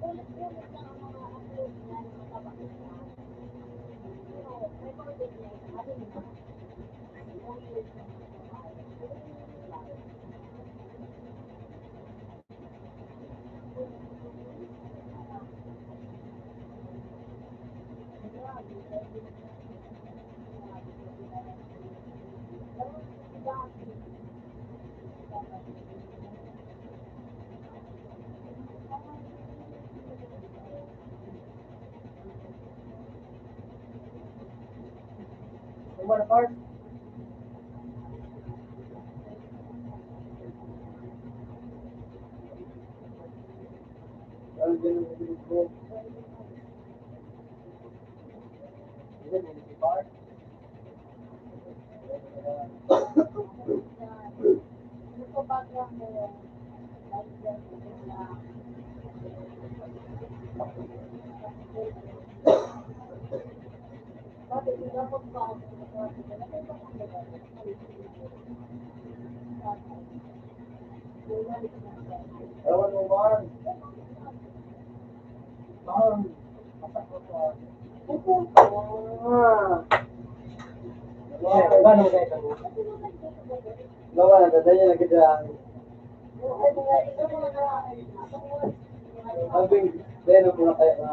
Ulit-ulit lang ang mga upload niya ng matabakit na. Pero, recorded niya, ano na, ulit lang ang Yung mga part, ano din yung bilis mo? Isa din si part. Ewan mo man. Man. Masakot ka. Paano mo kayo sabi? Gawa na, dadanya na kita. Abing, dahil mo na kayo na.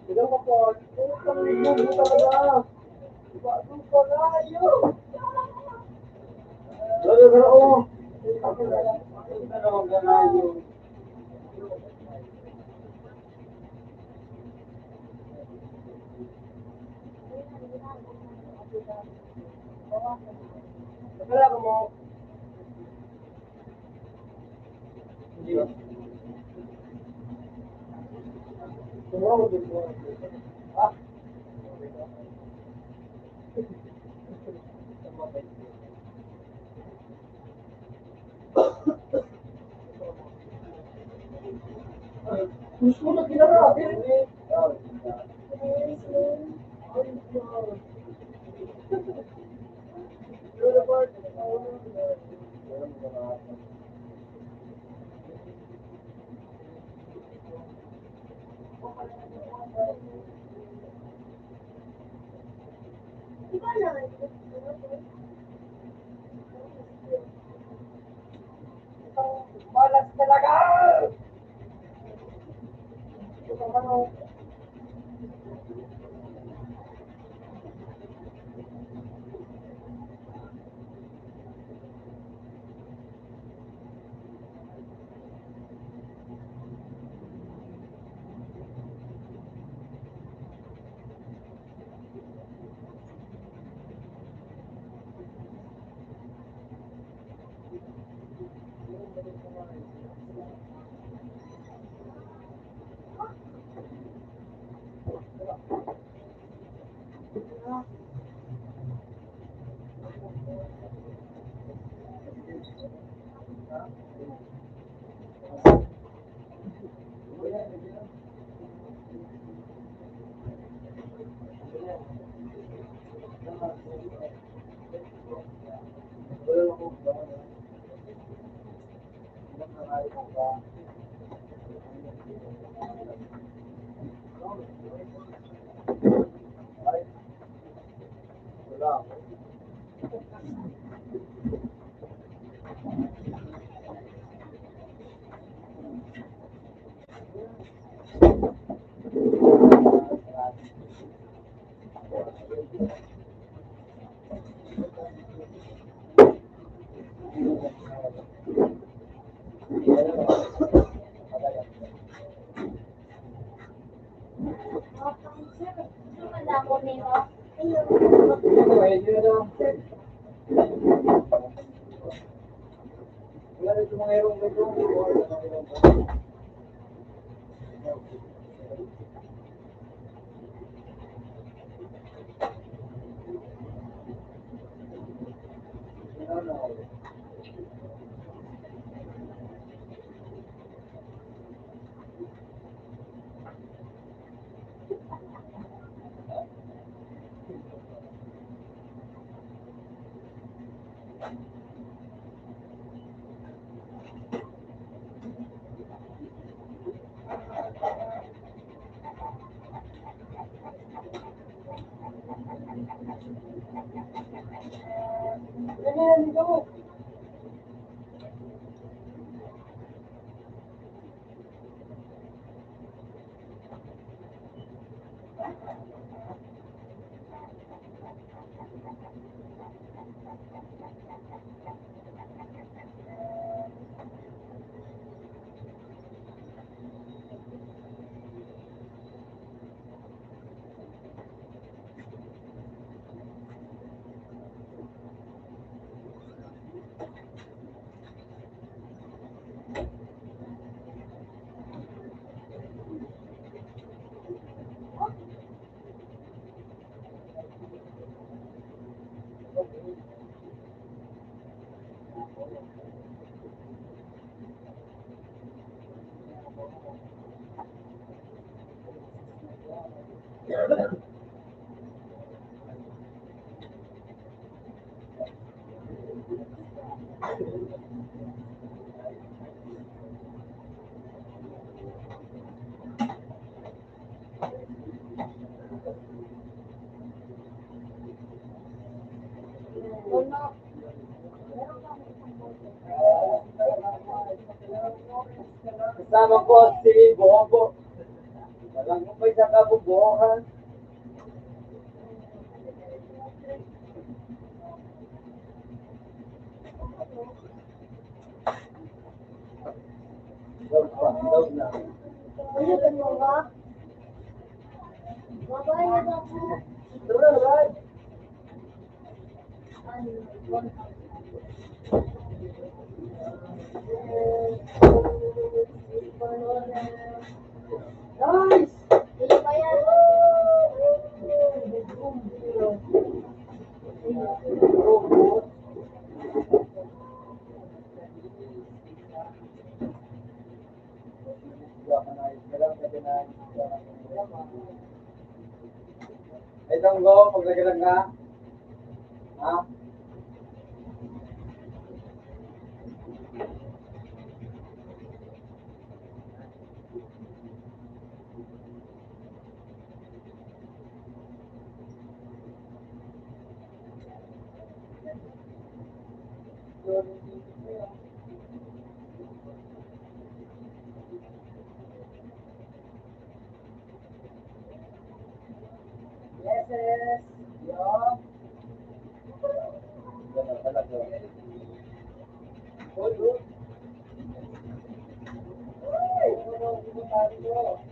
Ilang ka po? Utang mo talaga. Bago pa na yun. Lalo ka na ako. Ano ang ganahan yun? Wala ka mo. Hindi ba? Tumawag din mo. Ah? Gusto na ginarabi. Di ba naman? Malas talaga! Wala ko nito. Ayun. Kasama ko si Bobo. Walang may sa kabubuhan. Daw na. Ano mo ba? Babayad ako. Tara, right? Nice! Hindi ba yan? Ay, tunggo, pag nagalang ka. Ha? Yes, yes. Yo. Ganun talaga. Uy, uy. Uy, ano tayo? Yo.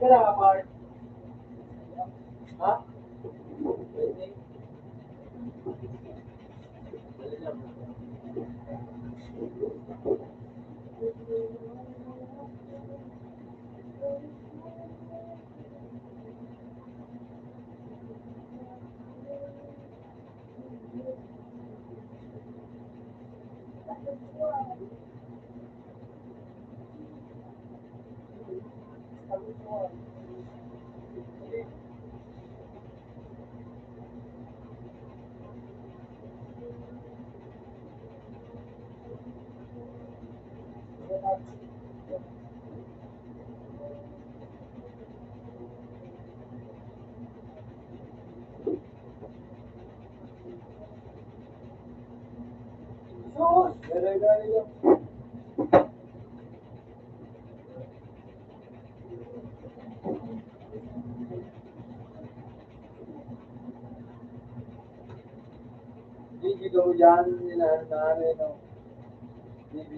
Kailangan, Mark. Ha? Sus! Gari-gari yung... Gigi ko dyan, ninahanari, no? Gigi.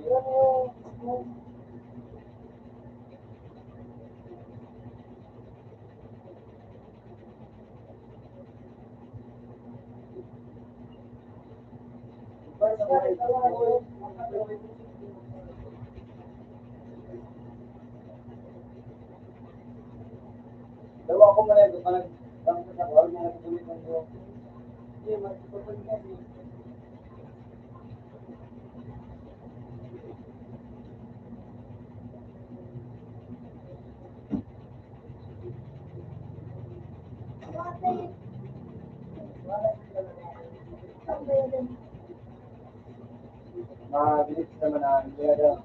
Dawa ko man ito, parang sa kawal mga tuloy ng buwan. Hindi, magpapagod na rin. Mabilis naman ang pera.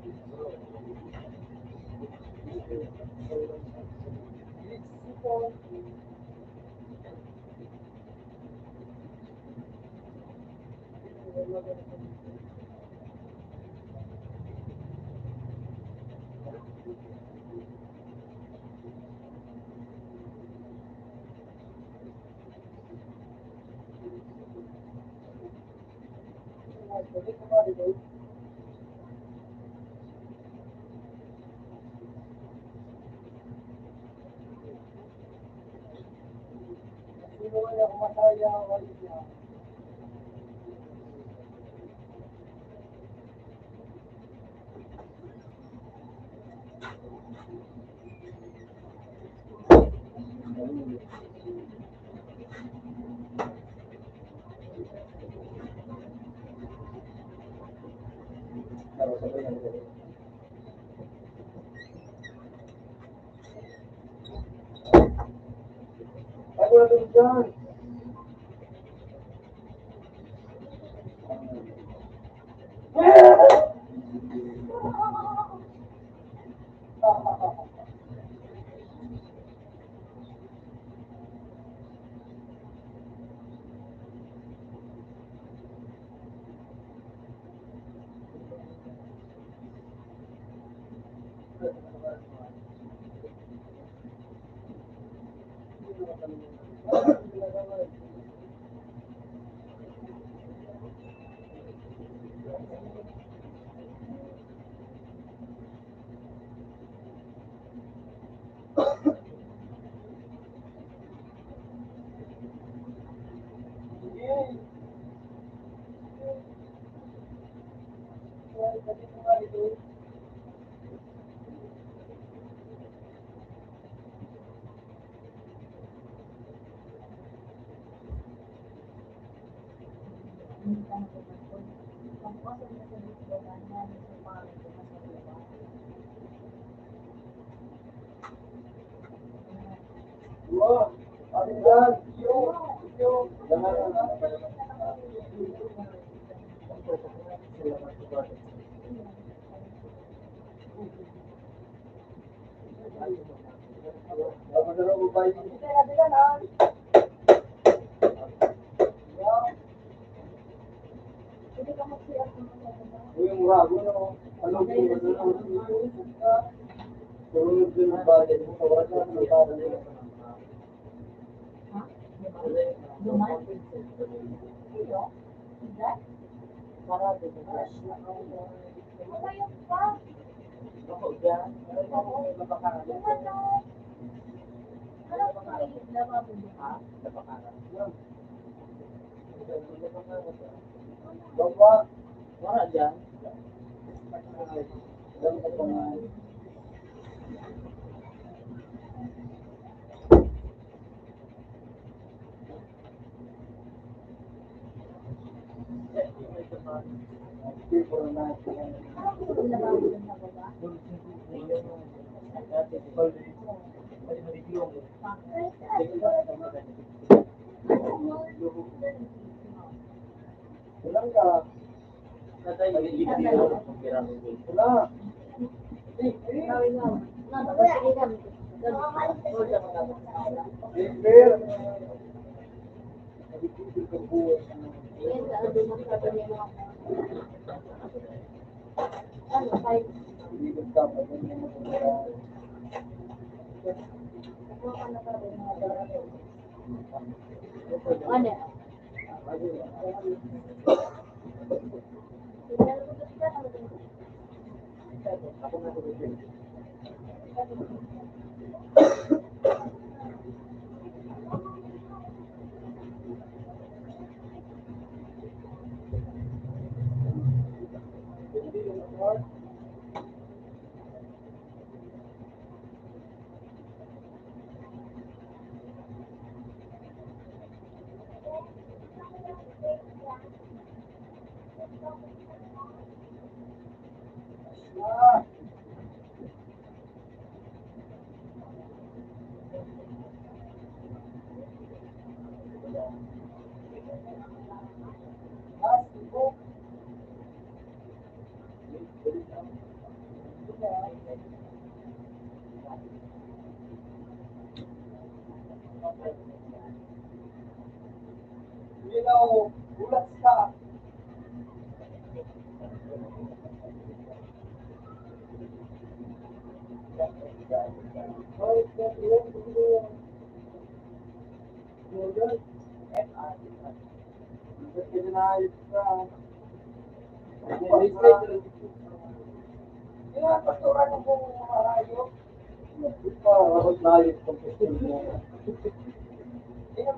Sino kaya kumasaya o niya? Ay, wala din dyan. tumatod. Pagpasok na sa bitlogan na nito para tumatod. Wow, ano yan? Yung, Hindi ka mag-share kung ano ba? yung rago, no? Ano po, sunod din ang bagay mo sa wala ng para nila. Ha? Duman? Iyo? Hindi? Para din ang Mamayok pa. ako dyan, ano mabakaran? Duman no. Ano ba kayo nababili? Ha? Mabakaran. Bawa, wala dyan. Alam ko pa nga. People na Ano ba yung nababili sa baba? Ulang ka. Wala. Sabi nga, napapasili kami. Repair. Nagtitigil ka buhay. Yan, sa duman sa kanila. Ano, 5. Hindi ka dapat ganyan mo kung Ano ka na pa rin mga darating? Ano? ako na ito. Ilaw, ulat ka. Pinapaturan mo kung malayo. Ako tayo kung gusto mo. Kaya,